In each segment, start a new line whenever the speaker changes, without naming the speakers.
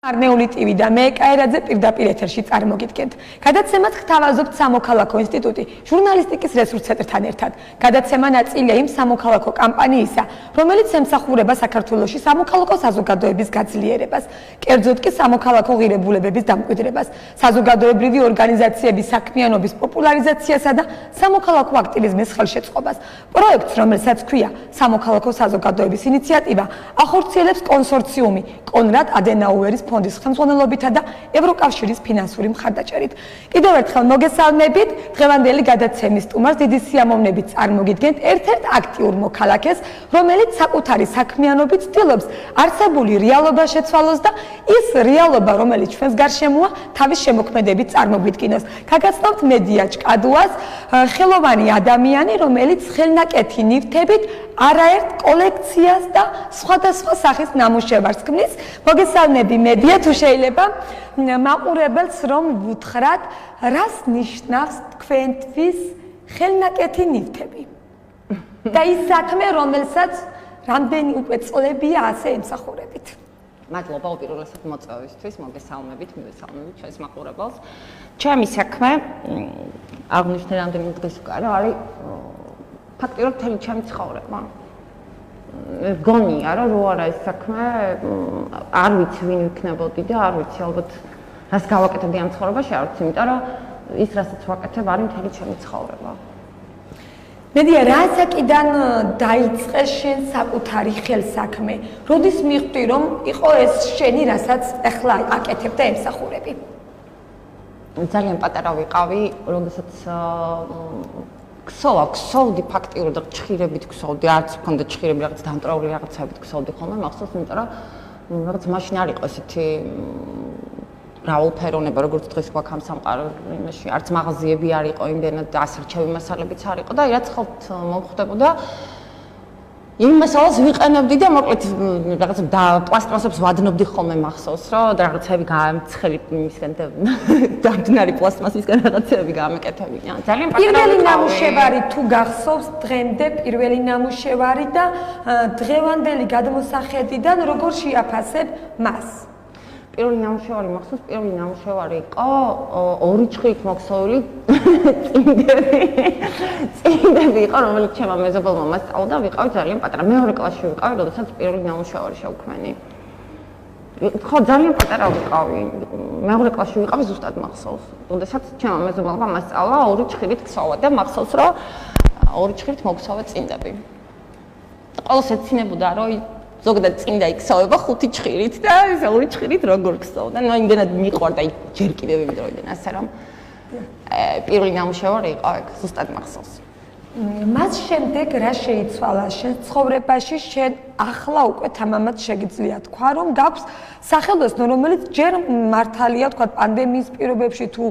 არნეული ტივი და მე კაერაძე პირდაპირ ეთერში წარმოგიდგენთ. გადაცემას გთავაზობთ სამოქალაქო ინსტიტუტი ჟურნალისტიკის რესურს ცენტრთან ერთად. გადაცემა ნაწილია იმ სამოქალაქო კამპანიისა, რომელიც ემსახურება საქართველოში სამოქალაქო საზოგადოების გაძლიერებას, კერძოდ კი სამოქალაქო ღირებულებების დამკვიდრებას, საზოგადოებრივი ორგანიზაციების საქმიანობის პოპულარიზაციასა და სამოქალაქო აქტივიზმის ხელშეწყობას. პროექტს, რომელსაც ქვია სამოქალაქო საზოგადოების ინიციატივა, ახორციელებს კონსორციუმი კონრად ადენაუერის ფონდის ხელმძღვანელობითა და ევროკავშირის ფინანსური მხარდაჭერით. კიდევ ერთხელ მოგესალმებით, დღევანდელი გადაცემის სტუმარს დიდი სიამოვნებით წარმოგიდგენთ ერთ-ერთ აქტიურ მოქალაქეს, რომელიც საკუთარი საქმიანობით ცდილობს არსებული რეალობა შეცვალოს და ის რეალობა, რომელიც ჩვენს გარშემოა, თავის შემოქმედებით წარმოგვიდგინოს. გაგაცნობთ მედია ჭკადუას, ხელოვანი ადამიანი, რომელიც ხელნაკეთი ნივთებით არაერთ კოლექციას და სხვადასხვა სახის ნამუშევარს ქმნის. მოგესალმები მედია, თუ შეიძლება მაყურებელს რომ ვუთხრათ, რას ნიშნავს თქვენთვის ხელნაკეთი ნივთები? და ის საქმე, რომელსაც რამდენი უკვე წლებია ასე ემსახურებით.
მადლობა უპირველესად მოწვევისთვის, მოგესალმებით, მივესალმებით ჩვენს მაყურებელს. ჩემი საქმე აღნიშნე რამდენი დღის უკან არის ფაქტიურად მთელი ჩემი ცხოვრება. გონია რომ რო არა ეს საქმე, არ ვიცი ვინ ვიქნებოდი და არ ვიცი ალბათ რას გავაკეთებდი ამ ცხოვრებაში, არ ვიცი, იმიტომ რომ ის რასაც ვაკეთებ არის მთელი ჩემი ცხოვრება.
მედია, რა საკიდან დაიწყე შენ საკუთარი ხელსაქმე? როდის მიხვდი რომ იყო ეს შენი, რასაც ახლა აკეთებ და ემსახურები?
ძალიან პატარა ვიყავი, როდესაც ქსოვდი ფაქტიურად ჭხირებით ქსოვდი, არც მქონდა ჭხირები, რაღაც დამტრაული რაღაცებით ქსოვდი ხოლმე, მახსოვს, იმიტომ რომ რაღაც მაშინ არ იყო ესეთი მრავალფეროვნება, როგორც დღეს გვაქვს ამ სამყაროში, არც მაღაზიები არ იყო იმდენად და ასარჩევი მასალებიც არ იყო და რაც ხალხ მომხდებოდა იმ მასალას ვიყენებდი და მოკლედ რაღაც პლასტმასებს ვადნობდი ხოლმე, მახსოვს, რომ რაღაცები გამცხელი იმისგან და დამდინარი პლასტმასისგან რაღაცები გამეკეთებინა. ძალიან პატარა
პირველი ნამუშევარი თუ გახსოვს დღემდე პირველი ნამუშევარი და დღევანდელი გადმოსახედიდან როგორ შეაფასებ მას?
პირველი ნამუშევარი მახსოვს, პირველი ნამუშევარი იყო ორი ჭხირით მოქსოვილი წინდები იყო, რომელიც ჩემმა მეზობელმა მასწავლდა, ვიყავი ძალიან პატარა. მეორე კლასში ვიყავი, როდესაც პირველი ნამუშევარი შევქმენი. ხო, ძალიან პატარა ვიყავი. მეორე კლასში ვიყავი, ზუსტად მახსოვს. როდესაც ჩემმა მეზობელმა მასწავლა ორი ჭხირით ქსოვა და მახსოვს, რომ ორი ჭხირით მოქსოვე წინდები. ყველას ეცინებოდა, რომ ზოგადად წინდა იქსოვება 5 ჭხირით და ეს ორი ჭხირით როგორ ქსოვდა. ნუ იმდენად მიყვარდა ჯერ კიდევ იმ დროიდან, ასე რომ პირველი ნამუშევარი იყო ეგ, ზუსტად მახსოვს.
მას შემდეგ რა შეიცვალა შენ ცხოვრებაში? შენ ახლა უკვე თამამად შეგიძლია თქვა, რომ გაქვს სახელოსნო, რომელიც ჯერ მართალია თქვა პანდემიის პირობებში თუ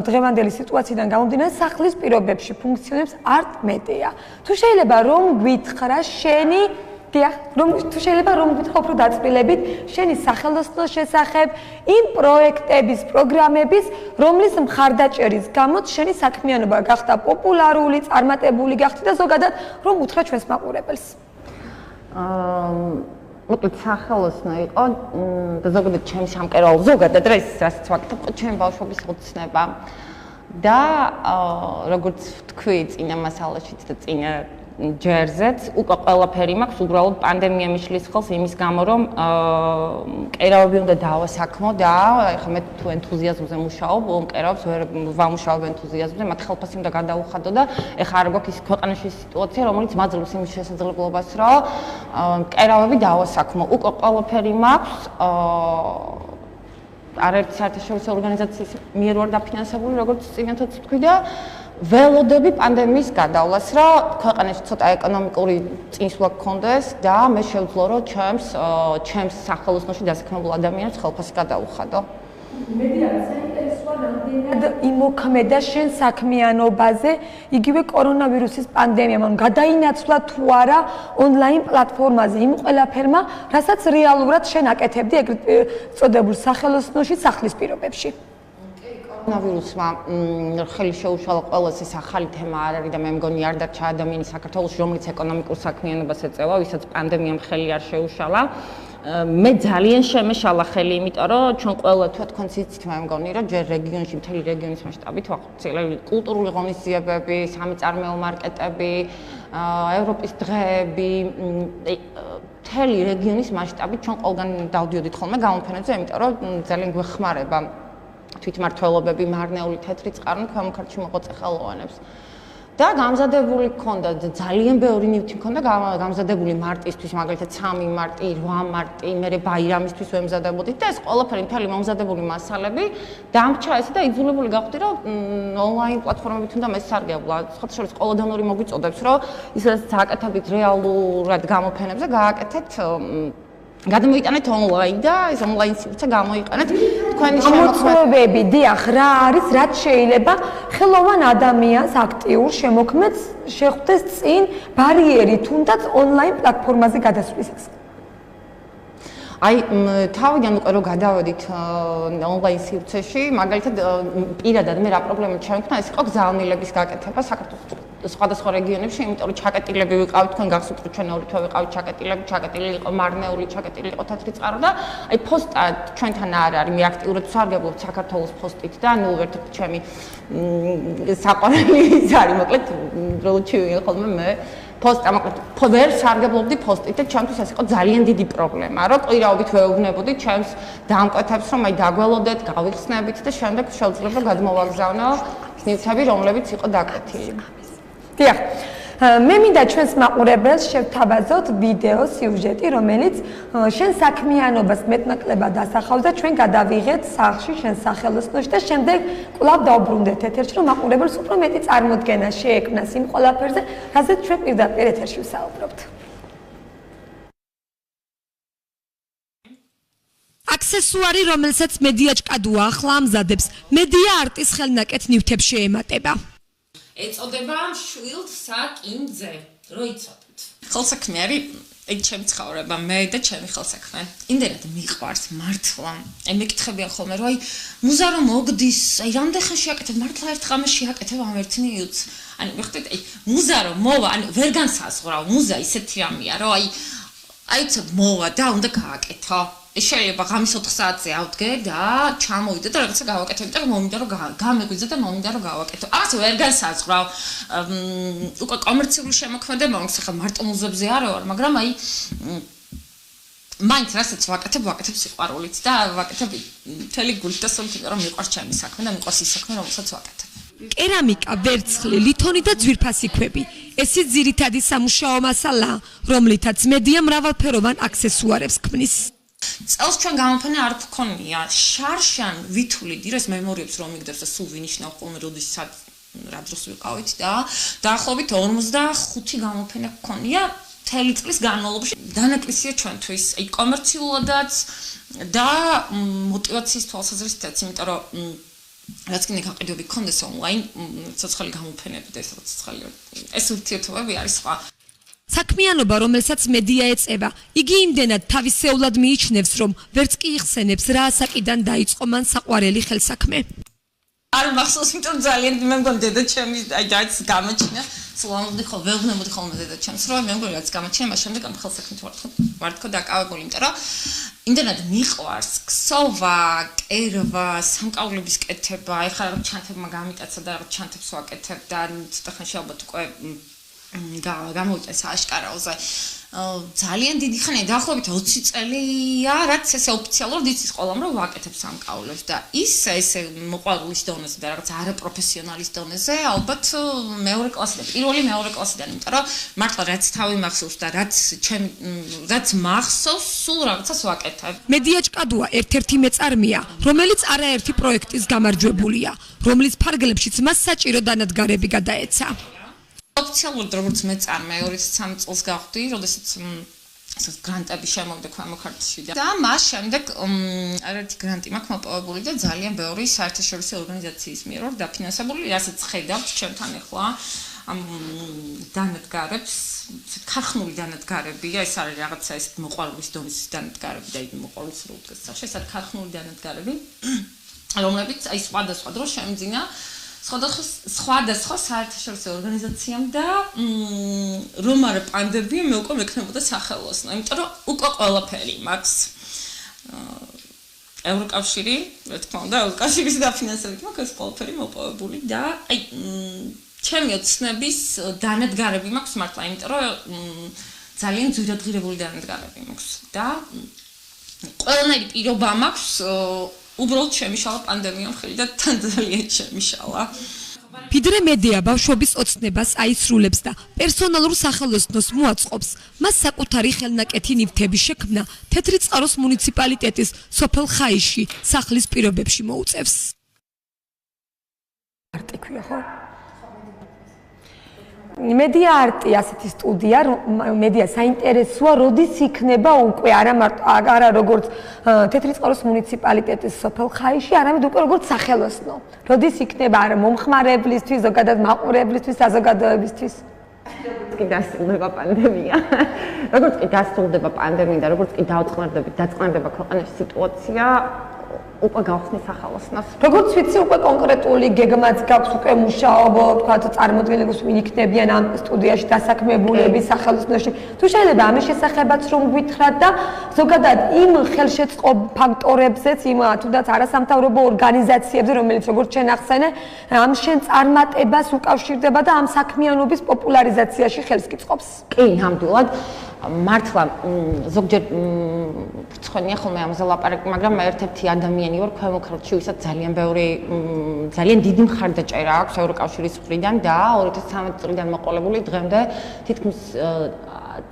დღევანდელი სიტუაციიდან გამომდინარე სახლის პირობებში ფუნქციონებს არტ მედია. თუ შეიძლება რომ გვითხრა შენი თუ შეიძლება რომ გითხრა უფრო დაწვრილებით შენი სახელოსნოს შესახებ, იმ პროექტების, პროგრამების, რომლის მხარდაჭერის გამოც შენი საქმიანობა გახდა პოპულარული, წარმატებული გახდა და ზოგადად რომ უთხრა ჩვენს მაყურებელს.
მოკლედ სახელოსნო იყო და ზოგადად ჩემი სამკერვალო, ზოგადად რა ის რასაც ვაკეთებ, ჩემი ბავშვობის ოცნება და როგორც თქვი წინა მასალაშიც და წინა ჯერზეც უკვე ყველაფერი მაქვს, უბრალოდ პანდემია მიშლის ხელს იმის გამო, რომ მკერავები უნდა დავასაქმო და ეხლა მე თუ ენთუზიაზმზე მუშაობ, მკერავებს ვერ ვამუშავებ ენთუზიაზმზე, მათ ხელფასი უნდა გადაუხადო და ეხლა არ გვაქვს ის ქვეყანაში სიტუაცია, რომელიც მაძლევს იმის შესაძლებლობას, რომ მკერავები დავასაქმო. უკვე ყველაფერი მაქვს, არაერთი საერთაშორისო ორგანიზაციის მიერ ვარ დაფინანსებული, როგორც წინათაც თქვი და ველოდები პანდემიის გადავლას, რომ ქვეყანაში ცოტა ეკონომიკური წინსვლა გქონდეს და მე შევძლო, რომ ჩემს სახელოსნოში დასაქმებულ ადამიანებს ხელფასი გადაუხადო.
მედია, საინტერესოა რამდენად იმოქმედა შენ საქმიანობაზე იგივე კორონავირუსის პანდემიამ, გადაინაცვლა თუ არა ონლაინ პლატფორმაზე იმ ყველაფერმა, რასაც რეალურად შენ აკეთებდი ეგრეთ წოდებულ სახელოსნოში სახლის პირობებში.
კორონავირუსმა ხელი შეუშალა ყველას, ეს ახალი თემა არ არის და მე მგონი არ დარჩა ადამიანი საქართველოში, რომელიც ეკონომიკურ საქმიანობას ეწევა, ვისაც პანდემიამ ხელი არ შეუშალა. მე ძალიან შემეშალა ხელი, იმიტომ რომ ჩვენ ყველა თქვენც იცით, მე მგონი, რომ ჯერ რეგიონში, მთელი რეგიონის მასშტაბით ვახორციელებ კულტურული ღონისძიებები, სამიწარმეო მარკეტები, ევროპის დღეები, მთელი რეგიონის მასშტაბით ჩვენ ყველგან დავდიოდით ხოლმე გამოფენებზე, იმიტომ რომ ძალიან გვეხმარება თვითმმართველობები, მარნეული თეთრი წყარნი ქვემოქართლში მოღვაწე ხელოვანებს. და გამზადებული მქონდა ძალიან ბევრი ნივთი მქონდა გამზადებული მარტისთვის, მაგალითად 3 მარტი, 8 მარტი, მე ბაირამისთვის ვემზადებოდით და ეს ყველაფერი მთელი მომზადებული მასალები დამრჩა ესე და იძულებული გავხდი, რომ ონლაინ პლატფორმებით უნდა მესარგებლა. სხვათა შორის ყველოდანური მოგვიწოდებს, რომ ისაც გააკეთებით რეალურად გამოფენებზე, გააკეთეთ გადმოიტანეთ ონლაინ და ეს ონლაინ სივრცე გამოიყენეთ თქვენი
შემოქმედებები, დიახ, რა არის, რაც შეიძლება ხელოვან ადამიანს აქტიურ შემოქმედს შეხვდეს წინ ბარიერი თუნდაც ონლაინ პლატფორმაზე გადასვლისას.
აი, თავიდან უკვე რომ გადავედით ონლაინ სივრცეში, მაგალითად პირადად მე რა პრობლემა ჩამქნა, ეს იყო გზავნილების გაკეთება საქართველოს სხვადასხვა რეგიონებში, იმიტომ რომ ჩაკეტილები ვიყავით, თქვენ გახსოვთ რომ ჩვენ ორი თვე ვიყავით ჩაკეტილები, ჩაკეტილი იყო მარნეული, ჩაკეტილი იყო თეთრი წყარო და აი პოსტა ჩვენთან არ არის, მე აქტიურად ვსარგებლობ საქართველოს პოსტით და ნუ ერთ-ერთი ჩემი საყვარელი ის არის, მოკლედ როლჩი ვიყავ ხოლმე მე პოსტა, მოკლედ ვერ სარგებლობდი პოსტით და ჩემთვის ეს იყო ძალიან დიდი პრობლემა, რომ კვირაობით ვეუბნებოდი ჩემს დამკვეთებს, რომ აი დაგველოდეთ, გავიხსნებით და შემდეგ შეიძლება გადმოვაგზავნო ნივთები, რომლებიც იყო დაკვეთილი.
დიახ, მე მინდა ჩვენს მაყურებელს შევთავაზოთ ვიდეო სიუჟეტი, რომელიც შენ საქმიანობას მეტნაკლებად ასახავს და ჩვენ გადავიღეთ სახლში შენ სახელოსნოში და შემდეგ კვლავ დავბრუნდეთ ეთერში, რომ მაყურებელს უფრო მეტი წარმოდგენა შეექმნას იმ ყველაფერზე, რაზეც ჩვენ პირდაპირ ეთერში ვსაუბრობთ. აქსესუარი, რომელსაც მედიაჭკადუა ახლა ამზადებს, მედია არტის ხელნაკეთ ნივთებს შეემატება.
ეწოდება შვილთ საკინძე, რო იცოდეთ.
ხელსაქმე ეგ ჩემი ცხოვრება, მე და ჩემი ხელსაქმე. იმდენად მიყვარს მართლა. აი მეკითხებიან ხოლმე, რომ აი მუზა რომ მოგდის, აი რამდენ ხანში აკეთებ, მართლა ერთ ღამეში აკეთებ ამ ერთ ნიუტს. ანუ მიხდით, აი მუზა რომ მოვა, ანუ ვერ განსაზღვრავ, მუზა ისეთი რამეა, რომ აი ცოტ მოვა და უნდა გააკეთო. შეიძლება ღამის 4 საათზე ავდგე და ჩამოვიდე და რაღაცა გავაკეთე, იმიტომ რომ მომინდა რომ გამეგვიძე და მომინდა რომ გავაკეთო. აღარც ვერ განსაზღვრავ. უკვე კომერციული შემოქმედება მაქვს, ახლა მარტო მუზებზე არ ვარ, მაგრამ აი მაინც რასაც ვაკეთებ სიყვარულით და ვაკეთებ მთელი გულით და სულით, რომ მიყვარს ჩემი საქმე და მიყვარს ის საქმე, რომელსაც ვაკეთებ.
კერამიკა, ვერცხლი, ლითონი და ძვირფასი ქვები. ესეც ძირითადი სამუშაო მასალაა, რომლითაც მედია მრავალფეროვან აქსესუარებს ქმნის.
წელს ჩვენ გამოფენა არ გქონია. შარშან ვითვლით, ის მემორიებს რომ მიგდებს და სულ ვინიშნავ ხოლმე როდესაც რა დროს ვიყავით და დაახლოებით 45 გამოფენა გქონია მთელი წლის განმავლობაში. დანაკლისია ჩვენთვის, აი კომერციულადაც და мотиваციის თვალსაზრისითაც, იმიტომ რომ რაც კიდე გაყიდვები გქონდეს ონლაინ, ცოცხალი გამოფენები და ეს ურთიერთობები არის სხვა.
საქმიანობა, რომელსაც მედია ეწევა, იგი იმდენად თავისეულად მიიჩნევს, რომ ვერც კი იხსენებს რა ასაკიდან დაიწყო მან საყვარელი ხელსაქმე.
არ მახსოვს, იმიტომ ძალიან მე მგონი დედაჩემი აი რაც გამოჩინა, სულ ამბობდი ხოლმე, ვეუბნებოდი ხოლმე დედაჩემს, რომ მე მგონი რაც გამოჩინა, მას შემდეგ ამ ხელსაქმით ვარ თქო დაკავებული, იმიტომ რომ იმდენად მიყვარს ქსოვა, კერვა, სამკაულების კეთება, ეხლა რაღაც ჩანთებმა გამიტაცა და რაღაც ჩანთებს ვაკეთებ და ცოტა ხანში ალბათ უკვე გამოვიდა სააშკარაოზე. ძალიან დიდი ხანია, დაახლოებით 20 წელია, რაც ესე ოფიციალურად იცის ყველამ, რომ ვაკეთებ სამკაულებს და ესე მოყვარულის დონეზე და რაღაც არაპროფესიონალის დონეზე, ალბათ მეორე კლასიდან, პირველი მეორე კლასიდან, იმიტომ რომ მართლა რაც თავი მახსოვს და რაც მახსოვს, სულ რაღაცას ვაკეთებ.
მედიაჭკადუა ერთ-ერთი მეწარმეა, რომელიც არაერთი პროექტის გამარჯვებულია, რომლის ფარგლებშიც მას საჭირო დანადგარები გადაეცა.
ოფიციალურად როგორც მეწარმე 2003 წელს გავხდი, როდესაც გრანტები შემოვიდა ქვემოქართლში და მას შემდეგ არაერთი გრანტი მაქვს მოპოვებული და ძალიან ბევრი საერთაშორისო ორგანიზაციის მიერ ვარ დაფინანსებული, რასაც ხედავთ ჩვენთან ახლა ამ დანადგარებს, ქარხნული დანადგარებია, ეს არის რაღაცა ეს მოყვარულის დონის დანადგარები და მოყვარულის როლს ეს არის ქარხნული დანადგარები, რომლებიც აი სხვადასხვა დროს შემძინა სხვადასხვა საერთაშორისო ორგანიზაციამ და რომ არა პანდემია მე უკვე მექნებოდა სახელოსნო, იმიტომ რომ უკვე ყველაფერი მაქვს. ევროკავშირი, რა თქმა უნდა, ევროკავშირის დაფინანსებით მაქვს ყველაფერი მოპოვებული და აი ჩემი ოცნების დანადგარები მაქვს მართლა, იმიტომ რომ ძალიან ძვირადღირებული დანადგარები მაქვს და ყველანაირი პირობა მაქვს უბრალოდ შემიშალა პანდემიამ ხელი და თან ძალიან შემიშალა.
ფიდრე მედია ბავშვობის ოცნებას აისრულებს და პერსონალურ სახელოსნოს მოაწყობს. მას საკუთარი ხელნაკეთი ნივთების შექმნა თეთრი წყაროს მუნიციპალიტეტის სოფელ ხაიში სახლის პირობებში მოუწევს. არტიქვია ხო? მედია არტი ასეთი სტუდია, მედია საინტერესოა, როდის იქნება უკვე არა როგორც თეთრი წყაროს მუნიციპალიტეტის სოფელ ხაიში, არამედ უკვე როგორც სახელოსნო. როდის იქნება არა მომხმარებლისთვის, ზოგადად მაყურებლისთვის, საზოგადოებისთვის?
კი დასრულდება პანდემია. როგორც კი დასრულდება პანდემია და როგორც კი დაწყნარდება ქვეყანაში სიტუაცია, უკვე გავხსნის სახელოსნოს.
როგორც ვიცი, უკვე კონკრეტული გეგმაც გაქვს, უკვე მუშაობ, თქვა წარმოდგენილს ვინ იქნებიან ამ სტუდიაში დასაქმებულები სახელოსნოში. თუ შეიძლება ამის შესახებაც რომ გვითხრათ და ზოგადად იმ ხელშეწყობ ფაქტორებზეც, იმ თუნდაც არასამთავრობო ორგანიზაციებზე, რომელიც როგორც ჩვენ ახსენე, ამ შენ წარმატებას უკავშირდება და ამ საქმიანობის პოპულარიზაციაში ხელს კიწყობს.
კი, ნამდვილად. მართლა ზოგჯერ ცხენია ხოლმე ამაზე ლაპარაკი, მაგრამ მე ერთ-ერთი ადამიანი ვარ ქვემო ქართლში, ვისაც ძალიან დიდი მხარდაჭერა აქვს ევროკავშირის მხრიდან და 2013 წლიდან მოყოლებული დღემდე თითქმის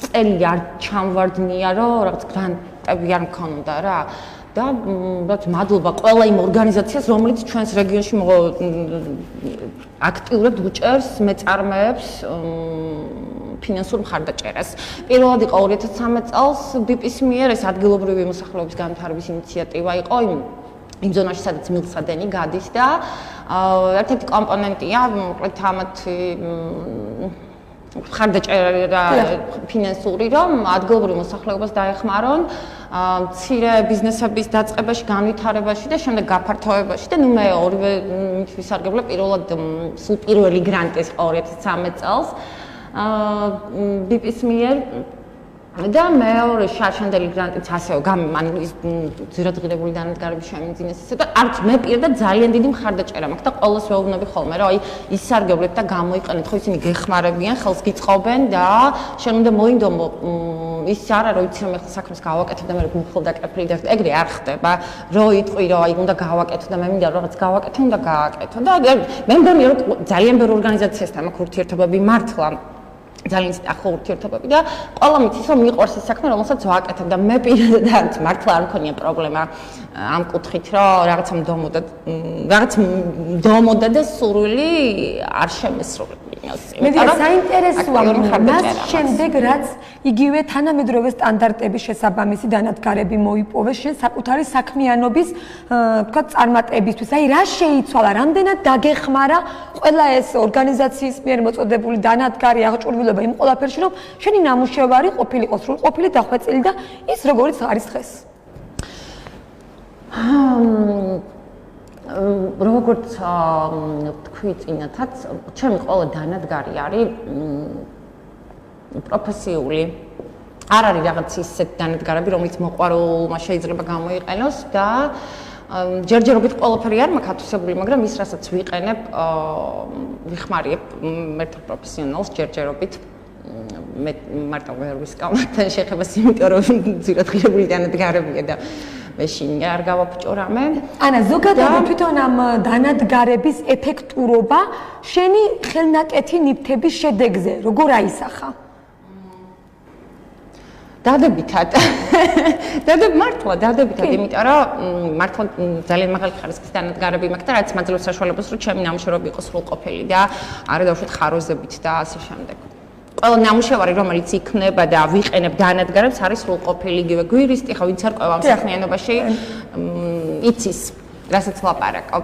წელი არ ჩამვარდნია, რომ რაღაც გრანტები არ მქონოდა რა. და რაც მადლობა ყველა იმ ორგანიზაციას, რომელიც ჩვენს რეგიონში აქტიურად უჭერს მეწარმეებს ფინანსურ მხარდაჭერას. პირველად იყო 2013 წელს BIP-ის მიერ ეს ადგილობრივი მოსახლეობის განვითარების ინიციატივა იყო იმ ზონაში, სადაც მილსადენი გადის და ერთ-ერთი კომპონენტია, მოკლედ ამათი მხარდაჭერა ფინანსური, რომ ადგილობრივ მოსახლეობას დაეხმარონ მცირე ბიზნესების დაწყებაში, განვითარებაში და შემდეგ გაფართოებაში და ნუ მე ორივე ვისარგებლე პირველად სულ პირველი გრანტი იყო 2013 წელს BIP-ის მიერ და მეორე შარშანდელი გრანტიც ასევე ძირადღირებული დანადგარების შემინძინეს ისე და არც მე პირადად ძალიან დიდი მხარდაჭერა მაქვს და ყოველს ვეუბნები ხოლმე რომ აი ისარგებლეთ და გამოიყენეთ, ხო ისინი გეხმარებიან, ხელს გიწყობენ და შენ უნდა მოინდომო ის არა რომ იცი რომ ეხლა საქმეს გავაკეთებ და მე მიხილდაკეფრი და ეგრე არ ხდება, რომ იტყვი რომ აი უნდა გავაკეთო და მე მინდა რომ რაღაც გავაკეთო, უნდა გააკეთო და მე მგონი რომ ძალიან ბევრი ორგანიზაციასთან მაქვს ურთიერთობები მართლა ძალიან ახლო ურთიერთობები და ყველა მიცის რომ მიყვარს ის საქმე რომელსაც ვაკეთებ და მე პირადად მართლა არ მქონია პრობლემა ამ კუთხით რომ რაღაცა მდომოდა და სურვილი არ შემესრულებინოს.
მედია საინტერესოა მას შემდეგ რაც იგივე თანამედროვე სტანდარტების შესაბამისი დანადგარები მოიპოვეს შენ საკუთარი საქმიანობის თქვა წარმატებისთვის. აი რა შეიცვალა, რამდენად დაგეხმარა ყველა ეს ორგანიზაციის მიერ მოწოდებული დანადგარი, აღჭურვილობა იმ ყველაფერში, რომ შენი ნამუშევარი ყოფილიყო სრულყოფილი დახვეწილი და ის როგორიც არის დღეს.
როგორც თქვი წინათაც, ჩემი ყველა დანადგარი არის პროფესიული. არ არის რაღაც ისეთ დანადგარები, რომელიც მოყვარულმა შეიძლება გამოიყენოს და ჯერჯერობით ყველაფერი არ მაქვს ათვისებული, მაგრამ ის რასაც ვიყენებ, ვიხმარიებ ერთ პროფესიონალს ჯერჯერობით. მე მარტო ვერ ვისკამთან შეხებას, იმიტომ რომ ძირადღირებული დანადგარებია და მეშინ არ გავაფჭო რამე.
ანა, ზოგადად თვითონ ამ დანადგარების ეფექტურობა შენი ხელნაკეთი ნივთების შედეგზე როგორ აისახა?
დადებითად. მართლა დადებითად, იმიტომ რომ მართლა ძალიან მაღალი ხარისხის დანადგარები მაქვს და რაც მაძლევს საშუალებას, რომ ჩემი ნამუშევრები იყოს სრულყოფილი და არა დავუშვათ ხაროზებით და ასე შემდეგ. ყველა ნამუშევარი, რომელიც იქნება და ვიყენებ დანადგარებს, არის სრულყოფილი, იგივე გვირისტი, ხო, ვინც არ ყვება ამ საქმიანობაში, იცის, რასაც ლაპარაკობ.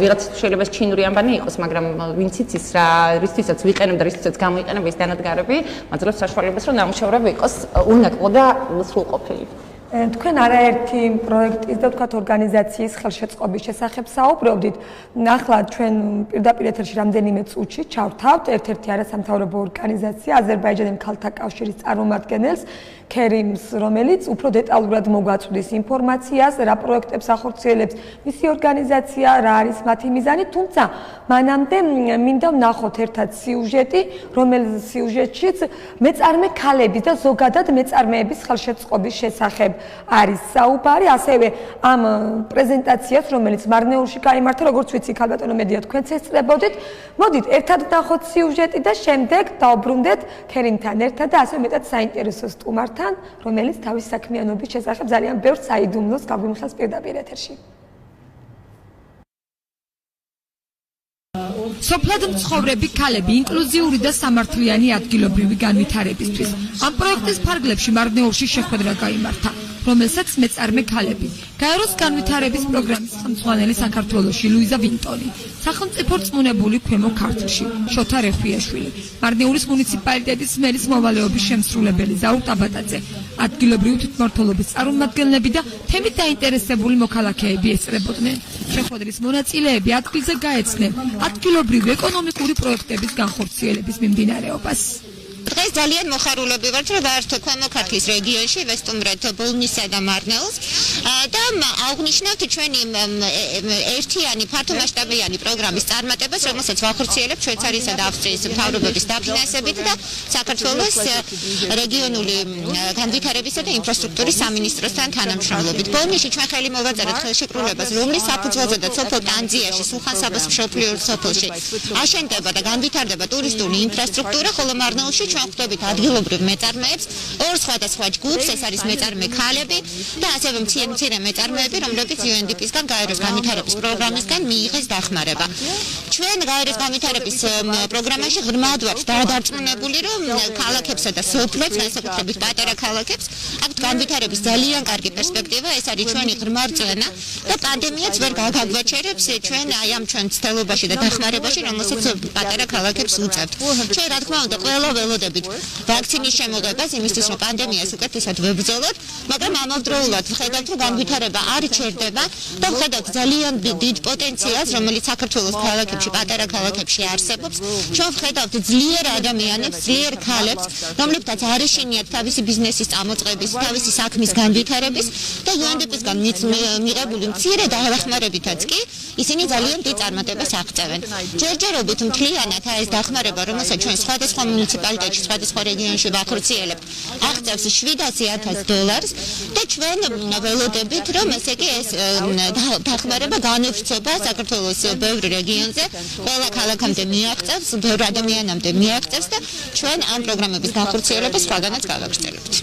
ვიღაც შეიძლება ჩინური ამბანი იყოს, მაგრამ ვინც იცის რა, რისთვისაც ვიყენებ და რისთვისაც გამოიყენებ ეს დანადგარები, მაძლევს საშუალებას, რომ ნამუშევრები იყოს უნაკლო და სრულყოფილი.
თქვენ არაერთი პროექტის და თქვათ ორგანიზაციის ხელშეწყობის შესახებ საუბრობდით. ახლა ჩვენ პირდაპირ ეთერში რამდენიმე წუთში ჩავთავთ ერთ-ერთი არასამთავრობო ორგანიზაცია აზერბაიჯანის ქალთა კავშირის წარმომადგენელს ქერიმს, რომელიც უფრო დეტალურად მოგვაწვდის ინფორმაციას, რა პროექტებს ახორციელებს მისი ორგანიზაცია, რა არის მათი მიზანი, თუმცა მანამდე მინდა ვნახოთ ერთად სიუჟეტი, რომელიც სიუჟეტშიც მეწარმე ქალების და ზოგადად მეწარმეების ხელშეწყობის შესახებ არის საუბარი, ასევე ამ პრეზენტაციას, რომელიც მარნეულში გაიმართა, როგორც ვიცი, ქალბატონო მედია თქვენც ესწრებოდით. მოდით, ერთად ვნახოთ სიუჟეტი და შემდეგ დავბრუნდეთ ქერიმთან ერთად და ასევე მეტად საინტერესო სტუმართან, რომელიც თავის საქმიანობის შესახებ ძალიან ბევრ საიდუმლოს გაგვიმხელს პირდაპირ ეთერში. სოფლად მცხოვრები ქალები ინკლუზიური და სამართლიანი ადგილობრივი განვითარებისთვის. ამ პროექტის ფარგლებში მარნეულში შეხვედრა გაიმართა, რომელსაც მეწარმე ქალები, გაეროს განვითარების პროგრამის ხელმძღვანელი საქართველოში ლუიზა ვინტონი, სახელმწიფო რწმუნებული ქვემო ქართლში შოთა რეხვიაშვილი, მარნეულის მუნიციპალიტეტის მერის მოვალეობის შემსრულებელი ზაურ ტაბატაძე, ადგილობრივი თვითმმართველობის წარმომადგენლები და თემით დაინტერესებული მოქალაქეები ესწრებოდნენ. შეხვედრის მონაწილეები ადგილზე გაეცნენ ადგილობრივი ეკონომიკური პროექტების განხორციელების მიმდინარეობას.
დღეს ძალიან მოხარულები ვართ, რომ ვართ ქვემო ქართლის რეგიონში, ვესტუმრეთ ბოლნისსა და მარნეულს და აღვნიშნავთ ჩვენი ერთიანი ფართომასშტაბიანი პროგრამის წარმატებას, რომელსაც ვახორციელებთ შვეიცარიისა და ავსტრიის მთავრობების დაფინანსებით და საქართველოს რეგიონული განვითარებისა და ინფრასტრუქტურის სამინისტროსთან თანამშრომლობით. ბოლნისში ჩვენ ხელი მოვაწერეთ ხელშეკრულებას, რომლის საფუძველზე და სოფელ ტანძიაში, სულხან-საბას მშობლიურ სოფელში აშენდება და განვითარდება ტურისტული ინფრასტრუქტურა, ხოლო მარნეულში ჩვენ ხვდებით ადგილობრივ მეწარმეებს, ორ სხვადასხვა ჯგუფს, ეს არის მეწარმე ქალები და ასევე მცირე მეწარმეები, რომლებიც UNDP-სგან გაეროს განვითარების პროგრამისგან მიიღეს დახმარება. ჩვენ გაეროს განვითარების პროგრამაში ღრმად ვართ დარწმუნებული, რომ ქალაქებსა და სოფლებს, განსაკუთრებით პატარა ქალაქებს, აქვთ განვითარების ძალიან კარგი პერსპექტივა, ეს არის ჩვენი ღრმა რწმენა და პანდემიაც ვერ გაგვაჩერებს ჩვენ აი ამ ჩვენ ცდელობაში და დახმარებაში, რომელსაც პატარა ქალაქებს უწევთ. ჩვენ რა თქმა უნდა ყველა ველოდებით ვაქცინის შემოღებას, იმისთვის რომ პანდემიას უკეთესად ვებრძოლოთ, მაგრამ ამავდროულად ვხედავთ, რომ განვითარება არ ჩერდება და ვხედავთ ძალიან დიდ პოტენციალს, რომელიც საქართველოს ქალაქებში, პატარა ქალაქებში არსებობს. ჩვენ ვხედავთ ძლიერ ადამიანებს, ძლიერ ქალებს, რომლებთაც არ ეშინიათ თავისი ბიზნესის წამოწყების, თავისი საქმის განვითარების და UNDP-სგან მიღებული მცირე დახმარებითაც კი ისინი ძალიან დიდ წარმატებას აღწევენ. ჯერჯერობით მთლიანად ეს დახმარება, რომელსაც ჩვენ სხვადასხვა მუნიციპალიტეტში, სხვადასხვა რეგიონში ვახორციელებთ, აღწევს $700,000 და ჩვენ ველოდებით, რომ ესე იგი ეს დახმარება განევრცობა საქართველოს ბევრ რეგიონზე, ყველა ქალაქამდე მიაღწევს, ბევრ ადამიანამდე მიაღწევს და ჩვენ ამ პროგრამების განხორციელებას სხვაგანაც გავაგრძელებთ.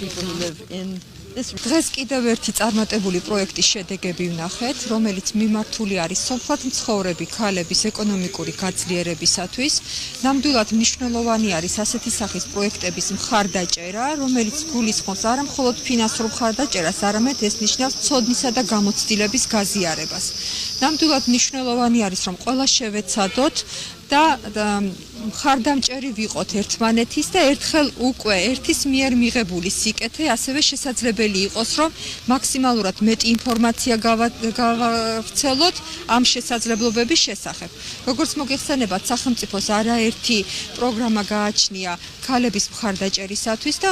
დღეს კიდევ ერთი წარმატებული პროექტის შედეგები ვნახეთ, რომელიც მიმართული არის სოფლად მცხოვრები ქალების ეკონომიკური გაძლიერებისათვის. ნამდვილად მნიშვნელოვანი არის ასეთი სახის პროექტების მხარდაჭერა, რომელიც გულისხმობს არა მხოლოდ ფინანსურ მხარდაჭერას, არამედ ეს ნიშნავს ცოდნისა და გამოცდილების გაზიარებას. ნამდვილად მნიშვნელოვანი არის, რომ ყველა შევეცადოთ და მხარდამჭერი ვიყოთ ერთმანეთის და ერთხელ უკვე ერთის მიერ მიღებული სიკეთე ასევე შესაძლებელი იყოს, რომ მაქსიმალურად მეტი ინფორმაცია გავავრცელოთ ამ შესაძლებლობების შესახებ. როგორც მოგეხსენებათ, სახელმწიფოს არაერთი პროგრამა გააჩნია ქალების მხარდაჭერისათვის და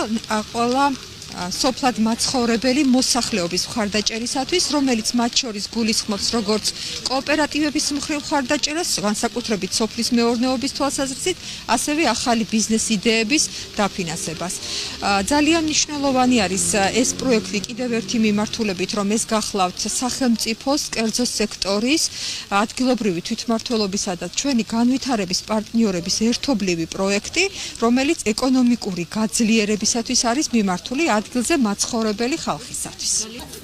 ყველა სოფლად მაცხოვრებელი მოსახლეობის მხარდაჭერისათვის, რომელიც მათ შორის გულისხმობს როგორც კოოპერატივების მხრივ მხარდაჭერას, განსაკუთრებით სოფლის მეურნეობის თვალსაზრისით, ასევე ახალი ბიზნეს იდეების დაფინანსებას. ძალიან მნიშვნელოვანი არის ეს პროექტი კიდევ ერთი მიმართულებით, რომ ეს გახლავთ სახელმწიფოს, კერძო სექტორის, ადგილობრივი თვითმმართველობისა და ჩვენი განვითარების პარტნიორების ერთობლივი პროექტი, რომელიც ეკონომიკური გაძლიერებისათვის არის მიმართული ადგილზე მაცხოვრებელი ხალხისათვის.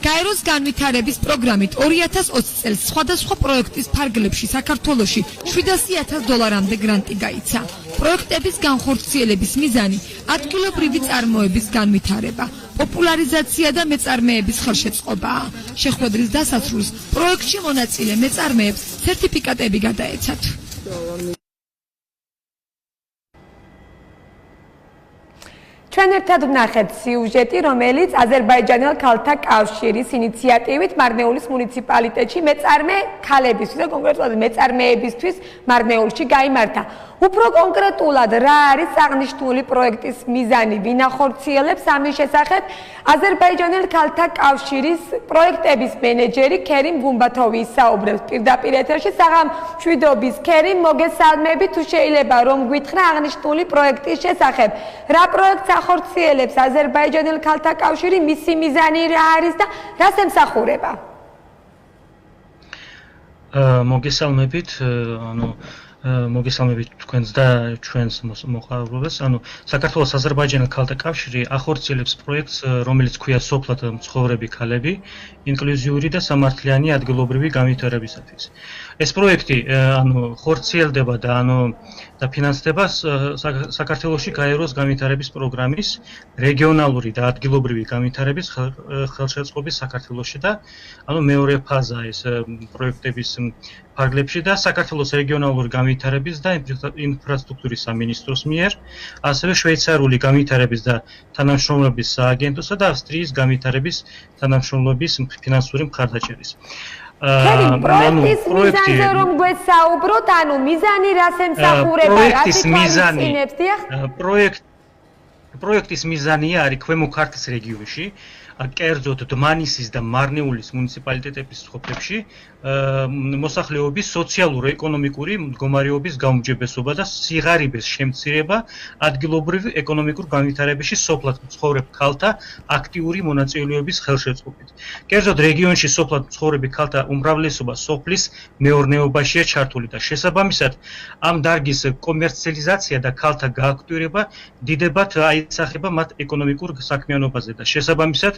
გაეროს განვითარების პროგრამით 2020 წელს სხვადასხვა პროექტის ფარგლებში საქართველოში $700,000-მდე გრანტი გაიცა. პროექტების განხორციელების მიზანი ადგილობრივი წარმოების განვითარება, პოპულარიზაცია და მეწარმეების ხელშეწყობაა. შეხვედრის დასასრულს პროექტში მონაწილე მეწარმეებს სერტიფიკატები გადაეცათ. ჩვენ ერთად ვნახეთ სიუჟეტი, რომელიც აზერბაიჯანელ ქალთა კავშირის ინიციატივით მარნეულის მუნიციპალიტეტში მეწარმე ქალებისთვის და კონკრეტულად მეწარმეებისთვის მარნეულში გაიმართა. უფრო კონკრეტულად რა არის აღნიშნული პროექტის მიზანი, ვინ ახორციელებს ამის შესახებ აზერბაიჯანელ ქალთა კავშირის პროექტების მენეჯერი ქერიმ გუმბათოვი ისაუბრებს პირდაპირ ეთერში. საღამ მშვიდობის ქერიმ, მოგესალმები, თუ შეიძლება რომ გვითხრა აღნიშნული პროექტის შესახებ. რა პროექტს ახორციელებს აზერბაიჯანელ ქალთა კავშირი, მისი მიზანი რა არის და რას ემსახურება?
მოგესალმებით, მოგესალმებით თქვენს და ჩვენს მოყარებელს. საქართველოს აზერბაიჯანელ ქალთა კავშირი ახორციელებს პროექტს, რომელიც ქვია სოფლად მცხოვრები ქალები, ინკლუზიური და სამართლიანი ადგილობრივი განვითარებისათვის. ეს პროექტი ხორციელდება და ფინანსდება საქართველოში გაეროს განვითარების პროგრამის რეგიონალური და ადგილობრივი განვითარების ხელშეწყობის საქართველოში და მეორე ფაზა ეს პროექტების ფარგლებში და საქართველოს რეგიონალური განვითარების და ინფრასტრუქტურის სამინისტროს მიერ, ასევე შვეიცარიული განვითარების და თანამშრომლობის სააგენტოსა და ავსტრიის განვითარების თანამშრომლობის ფინანსური მხარდაჭერის.
პროექტის მიზანზე რომ გვესაუბროთ, მიზანი რას ემსახურება, რა თვითონიცინებს, დიახ?
პროექტის მიზანია არის ქვემო ქართლის რეგიონში, კერძოდ დმანისის და მარნეულის მუნიციპალიტეტების სოფლებში მოსახლეობის სოციალურ-ეკონომიკური მდგომარეობის გაუმჯობესება და სიღარიბეს შემცირება ადგილობრივ ეკონომიკურ განვითარებაში სოფლად მცხოვრებ ქალთა აქტიური მონაწილეობის ხელშეწყობით. კერძოდ რეგიონში სოფლად მცხოვრები ქალთა უმრავლესობა სოფლის მეურნეობაშია ჩართული და შესაბამისად ამ დარგის კომერციალიზაცია და ქალთა გააქტიურება დიდებად აისახება მათ ეკონომიკურ საქმიანობაზე და შესაბამისად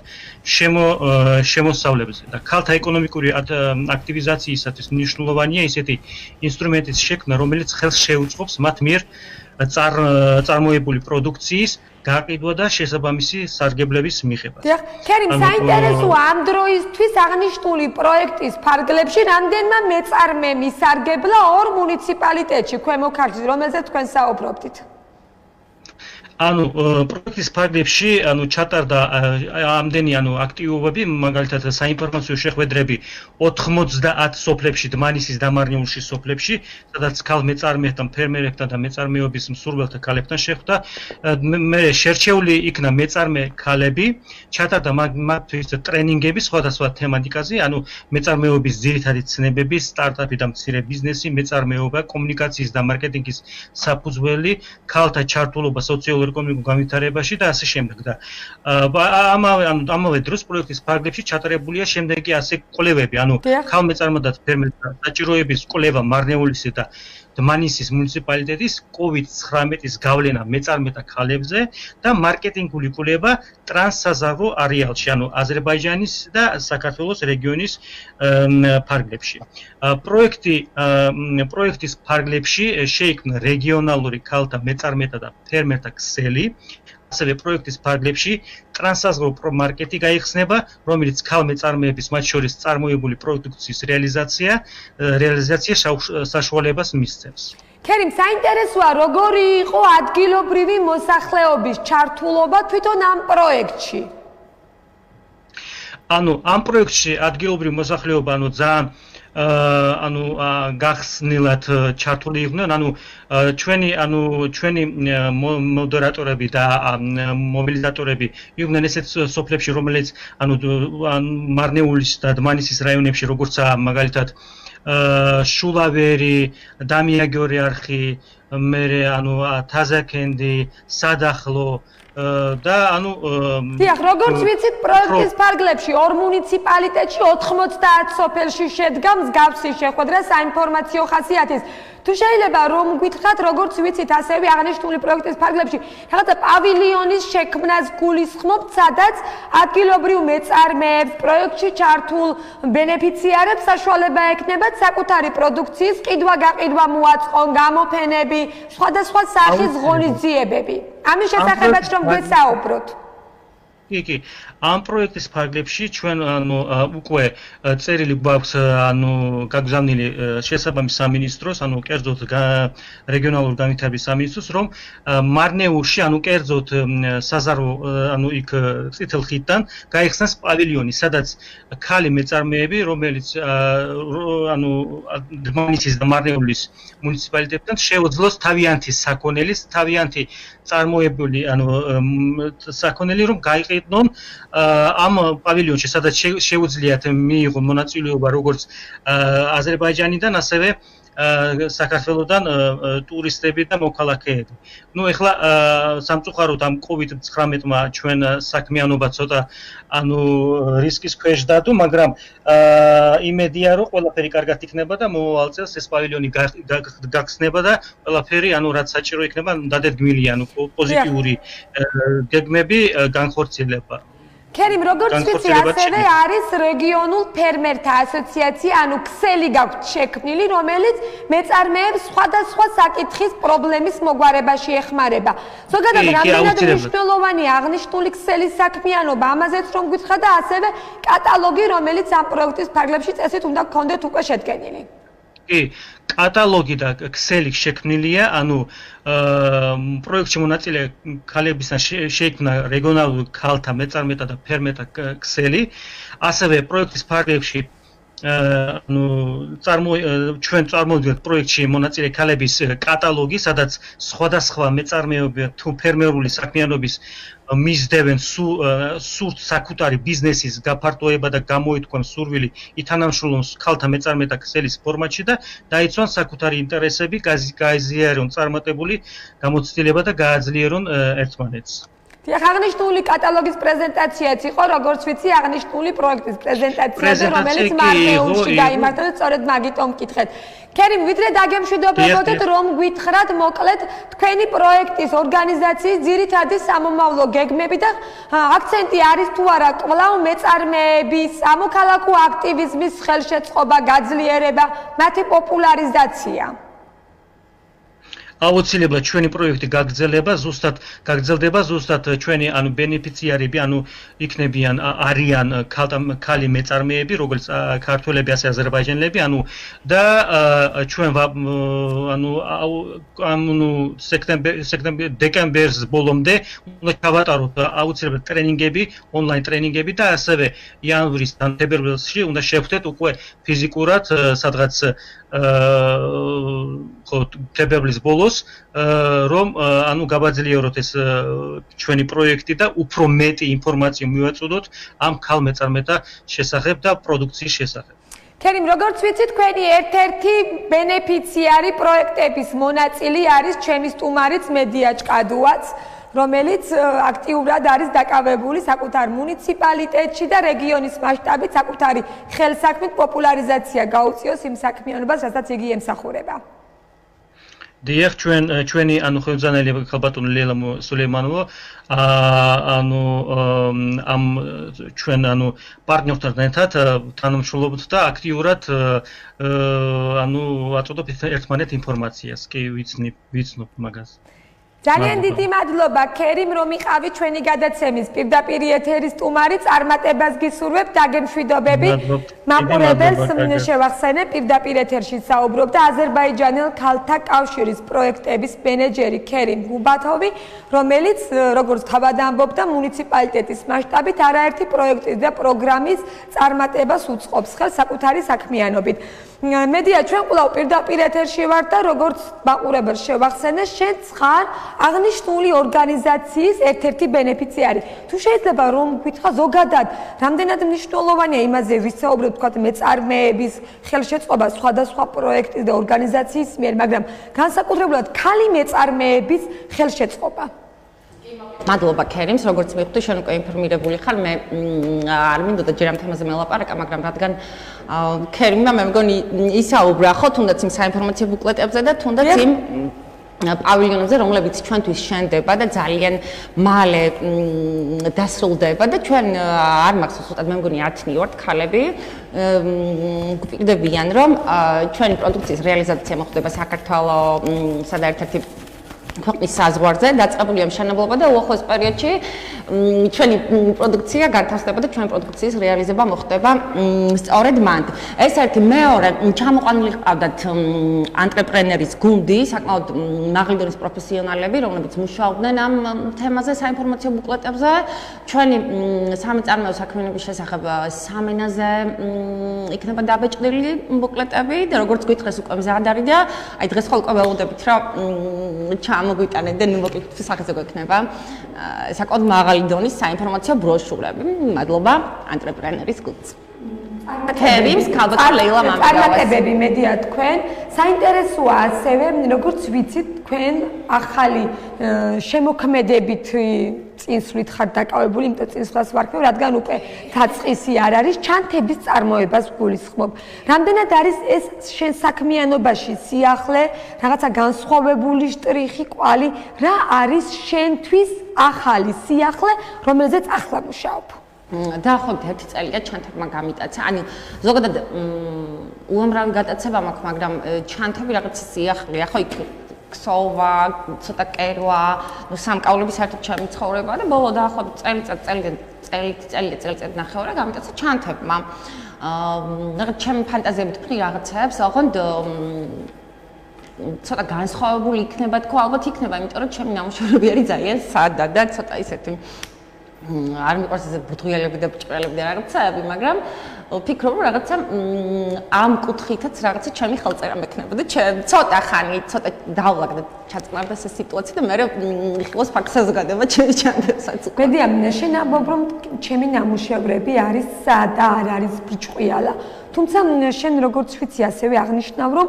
შემოსავლებზე და ქალთა ეკონომიკური აქტივიზაციისათვის მნიშვნელოვანია ისეთი ინსტრუმენტის შექმნა, რომელიც ხელს შეუწყობს მათ მიერ წარმოებული პროდუქციის გაყიდვა და შესაბამისი სარგებლების მიღება.
ქერიმ, საინტერესოა ამ დროისთვის აღნიშნული პროექტის ფარგლებში რამდენმა მეწარმემ ისარგებლა ორ მუნიციპალიტეტში, ქვემო ქართლის, რომელზეც თქვენ საუბრობდით.
პროექტის ფარგლებში ჩატარდა ამდენი აქტივობები, მაგალითად საინფორმაციო შეხვედრები 90 სოფლებში, დმანისის და მარნეულში სოფლებში, სადაც ქალ მეწარმეებთან, ფერმერებთან და მეწარმეობის მსურველთა ქალებთან შეხვდა. მე შერჩეული იქნა მეწარმე ქალები, ჩატარდა მათთვის ტრენინგები სხვადასხვა თემატიკაზე, მეწარმეობის ძირითადი ცნებები, სტარტაპი და მცირე ბიზნესი, მეწარმეობა, კომუნიკაციის და მარკეტინგის საფუძველი, ქალთა ჩართულობა სოციალურ ეკონომიკურ განვითარებაში და ასე შემდეგ და ამავე დროს პროექტის ფარგლებში ჩატარებულია შემდეგი ასე კვლევები, ქალმეწარმეთა და ფერმერთა საჭიროების კვლევა მარნეულის და დმანისის მუნიციპალიტეტის COVID-19-ის გავლენა მეწარმეთა ქალებზე და მარკეტინგული კვლევა ტრანსსაზავო არეალში, აზერბაიჯანის და საქართველოს რეგიონის ფარგლებში. პროექტის ფარგლებში შეიქმნა რეგიონალური ქალთა მეწარმეთა და ფერმერთა ქსელი, ასევე პროექტის ფარგლებში ტრანსსაზღვრო მარკეტი გაიხსნება, რომელიც ქალ მეწარმეების, მათ შორის წარმოებული პროდუქციის რეალიზაცია საშუალებას მისცემს.
ქერიმ, საინტერესოა, როგორი იყო ადგილობრივი მოსახლეობის ჩართულობა თვითონ ამ პროექტში?
ამ პროექტში ადგილობრივი მოსახლეობა ძალიან გახსნილად ჩართული იყვნენ, ჩვენი მოდერატორები და მობილიზატორები იყვნენ ესეთ სოფლებში, რომელიც მარნეულის და დმანისის რაიონებში, როგორცაა მაგალითად შულავერი, დამიაგიორი არხი, მერე თაზაკენდი, სადახლო და
დიახ, როგორც ვიცით, პროექტის ფარგლებში ორ მუნიციპალიტეტში 90 სოფელში შედგა მსგავსი შეხვედრა საინფორმაციო ხასიათის. თუ შეიძლება რომ გითხრათ, როგორც ვიცით, ასევე აღნიშნული პროექტის ფარგლებში რაღაცა პავილიონის შექმნას გულისხმობთ, სადაც ადგილობრივ მეწარმეებს, პროექტში ჩართულ ბენეფიციარებს საშუალება ექნებათ საკუთარი პროდუქციის ყიდვა-გაყიდვა მოაწყონ, გამოფენები, სხვადასხვა სახის ღონისძიებები. ამის შესახებაც რომ გვესაუბროთ.
კი. ამ პროექტის ფარგლებში ჩვენ უკვე წერილი გვაქვს გაგზავნილი შესაბამის სამინისტროს, კერძოდ რეგიონალური განვითარების სამინისტროს, რომ მარნეულში, კერძოდ საზარო, იქ წითელ ხიდთან გაიხსნას პავილიონი, სადაც ქალი მეწარმეები, რომელიც დმანისის და მარნეულის მუნიციპალიტეტთან შეუძლოს თავიანთი საქონელის, თავიანთი წარმოებული საქონელი რომ გაიყიდონ ამ პავილიონში, სადაც შეუძლიათ მიიღონ მონაწილეობა როგორც აზერბაიჯანიდან, ასევე საქართველოსდან ტურისტები და მოქალაქეები. ეხლა სამწუხაროდ ამ COVID-19-მა ჩვენ საქმიანობა ცოტა რისკის ქვეშ დადო, მაგრამ იმედია რომ ყველაფერი კარგად იქნება და მომავალ წელს ეს პავილიონი გახსნება და ყველაფერი რაც საჭირო იქნება დადადგმილი პოზიტიური გეგმები განხორციელება.
ქერიმ, როგორც ვიცი, ასევე არის რეგიონულ ფერმერთა ასოციაცია, ქსელი გაქვთ შექმნილი, რომელიც მეწარმეებს სხვადასხვა საკითხის პრობლემის მოგვარებაში ეხმარება. ზოგადად, რამდენად მნიშვნელოვანია აღნიშნული ქსელის საქმიანობა, ამაზეც რომ გითხრა და ასევე კატალოგი, რომელიც ამ პროექტის ფარგლებში წესით უნდა გქონდეთ უკვე შედგენილი.
კი, კატალოგი და ქსელი შექმნილია, პროექტში მონაწილე ქალებისგან შეიქმნა რეგიონალური ქალთა მეწარმეთა და ფერმერთა ქსელი, ასევე პროექტის ფარგლებში ჩვენ წარმოვიდგენთ პროექტში მონაწილე ქალების კატალოგი, სადაც სხვადასხვა მეწარმეები თუ ფერმერული საქმიანობის მისდევენ სურთ საკუთარი ბიზნესის გაფართოება და გამოითქვამს სურვილი ითანამშრომლონ ქალთა მეწარმეთა ქსელის ფორმატში და დაიცვან საკუთარი ინტერესები, გაიზიარონ წარმატებული გამოცდილება და გააძლიერონ ერთმანეთს.
აღნიშნული კატალოგის პრეზენტაციაც იყო, როგორც ვიცი, აღნიშნული პროექტის პრეზენტაცია, რომელიც მარნეულში გაიმართა და სწორედ მაგიტომ მკითხეთ. ქერიმ, ვიდრე დაგემშვიდობებოდეთ, რომ გვითხრათ მოკლედ თქვენი პროექტის ორგანიზაციის ძირითადი სამომავლო გეგმები და აქცენტი არის თუ არა კვლავ მეწარმეების, სამოქალაქო აქტივიზმის ხელშეწყობა, გაძლიერება, მათი პოპულარიზაცია.
აუცილებლად ჩვენი პროექტი გაგრძელდება ზუსტად ჩვენი ბენეფიციარები იქნებიან არიან ქალი მეწარმეები, როგორც ქართველები, ასე აზერბაიჯანელები, და ჩვენ დეკემბერს ბოლომდე უნდა ჩავატაროთ აუცილებლად ტრენინგები, ონლაინ ტრენინგები და ასევე იანვრისთან თებერვალში უნდა შევხვდეთ უკვე ფიზიკურად სადღაც თებერვლის ბოლოს რომ გავაძლიეროთ ეს ჩვენი პროექტი და უფრო მეტი ინფორმაცია მივაწოდოთ ამ ქალმეწარმეთა შესახებ და პროდუქციის შესახებ.
ქერიმ, როგორც ვიცი, თქვენი ერთ-ერთი ბენეფიციარი პროექტების მონაწილე არის ჩემი სტუმარიც მედია ჭკადუაც, რომელიც აქტიურად არის დაკავებული საკუთარ მუნიციპალიტეტში და რეგიონის მასშტაბით საკუთარი ხელსაქმით პოპულარიზაცია გაუწიოს იმ საქმიანობას, რასაც იგი ემსახურება.
დიახ, ჩვენი ხელმძღვანელი ხალბატონი ლელა სულეიმანოვა ამ ჩვენ პარტნიორთან ერთად თანამშრომლობთ და აქტიურად აწოდოთ ერთმანეთ ინფორმაციას. კი, ვიცნობ მაგას.
ძალიან დიდი მადლობა ქერიმ, რომ იყავი ჩვენი გადაცემის პირდაპირ ეთერის სტუმარი. წარმატებას გისურვებ, დაგემშვიდობებით. მაყურებელს შევახსენებ, პირდაპირ ეთერში საუბრობდა აზერბაიჯანელ ქალთა კავშირის პროექტების მენეჯერი ქერიმ გუბათოვი, რომელიც როგორც თავად ამბობდა, მუნიციპალიტეტის მასშტაბით არაერთი პროექტის და პროგრამის წარმატებას უწყობს ხელს საკუთარი საქმიანობით. მედია, ჩვენ კვლავ პირდაპირ ეთერში ვართ და როგორც მაყურებელს შევახსენე, შენც ხარ აღნიშნული ორგანიზაციის ერთ-ერთი ბენეფიციარი. თუ შეიძლება რომ გითხრა ზოგადად, რამდენად მნიშვნელოვანია იმაზე ვისაუბრებ, თქვათ მეწარმეების ხელშეწყობა სხვადასხვა პროექტის და ორგანიზაციის მიერ, მაგრამ განსაკუთრებულად ქალი მეწარმეების ხელშეწყობა.
მადლობა ქერიმს, როგორც მივხვდი, შენ უკვე ინფორმირებული ხარ, მე არ მინდოდა ჯერ ამ თემაზე მელაპარაკა, მაგრამ რადგან ქერიმმა მე მგონი ისაუბრა ხო თუნდაც იმ საინფორმაციო ბუკლეტებზე და თუნდაც იმ პავილიონებზე, რომლებიც ჩვენთვის შენდება და ძალიან მალე დასრულდება და ჩვენ არ მახსოვს უბრალოდ მე მგონი 10 ვართ ქალები გვპირდებიან რომ ჩვენი პროდუქციის რეალიზაცია მოხდება საქართველოსა და ერთ-ერთი ქვეყნის საზღვარზე დაწყებულია მშენებლობა და უახლოეს პერიოდში ჩვენი პროდუქცია განთავსდება და ჩვენი პროდუქციის რეალიზება მოხდება სწორედ მანდ. ეს ერთი მეორე ჩამოყალიბებული ყავდათ ანტრეპრენერის გუნდი, საკმაოდ მაღალი დონის პროფესიონალები, რომლებიც მუშაობდნენ ამ თემაზე, საინფორმაციო ბუკლეტებზე. ჩვენი სამეწარმეო საქმიანობის შესახებ სამენაზე იქნება დაბეჭდილი ბუკლეტები და როგორც გითხრეს უკვე მზად არის და აი დღეს ხოლმე ველოდებით რომ მოგვიტანეთ და მოკითხვის სახეზე გვექნება საკმაოდ მაღალი დონის საინფორმაციო ბროშურები. მადლობა ანტრეპრენერის გუნდს. წარმატებები მედია თქვენ. საინტერესოა ასევე როგორც ვიცით თქვენ ახალი შემოქმედებით წინსვლით ხართ დაკავებული, იმიტომ წინსვლას ვარქმევ, რადგან უკვე დაწყისი არ არის, ჩანთების წარმოებას გულისხმობ. რამდენად არის ეს შენ საქმიანობაში სიახლე, რაღაცა განსხვავებული შტრიხი, კვალი, რა არის შენთვის ახალი სიახლე, რომელზეც ახლა მუშაობ? დაახლოებით 1 წელია ჩანთებმა გამიტაცა. ანუ ზოგადად უამრავი გატაცება მაქვს, მაგრამ ჩანთები რაღაც სიახლეა, ხო იქ ქსოვა, ცოტა კერვა, ნუ სამკაულები საერთოდ ჩემი ცხოვრება და ბოლო დაახლოებით წელი ნახევარი გამიტაცა ჩანთებმა. რაღაც ჩემი ფანტაზიებით ვქნი რაღაცებს, ოღონდ ცოტა განსხვავებული იქნება თქო, ალბათ იქნება, იმიტომ რომ ჩემი ნამუშევრები არის ძალიან სადა და ცოტა ისეთი არ მიყვარს ეს ბუთღიალები და ჭყრელები და რაღაცები, მაგრამ ვფიქრობ, რომ რაღაცა ამ კუთხითაც რაღაცა ჩემი ხელწერა მექნება და ცოტა ხანი, ცოტა დავლაგდა ჩაწყნარდა ეს სიტუაცია და მე ხილოს ფაქსაზოგადება ჩემი ჩანდებსაც.
ბედია, შენ ამბობ, რომ ჩემი ნამუშევრები არის სადა, არ არის ბრჭყვიალა. თუმცა შენ როგორც ვიცი, ასევე აღნიშნავ, რომ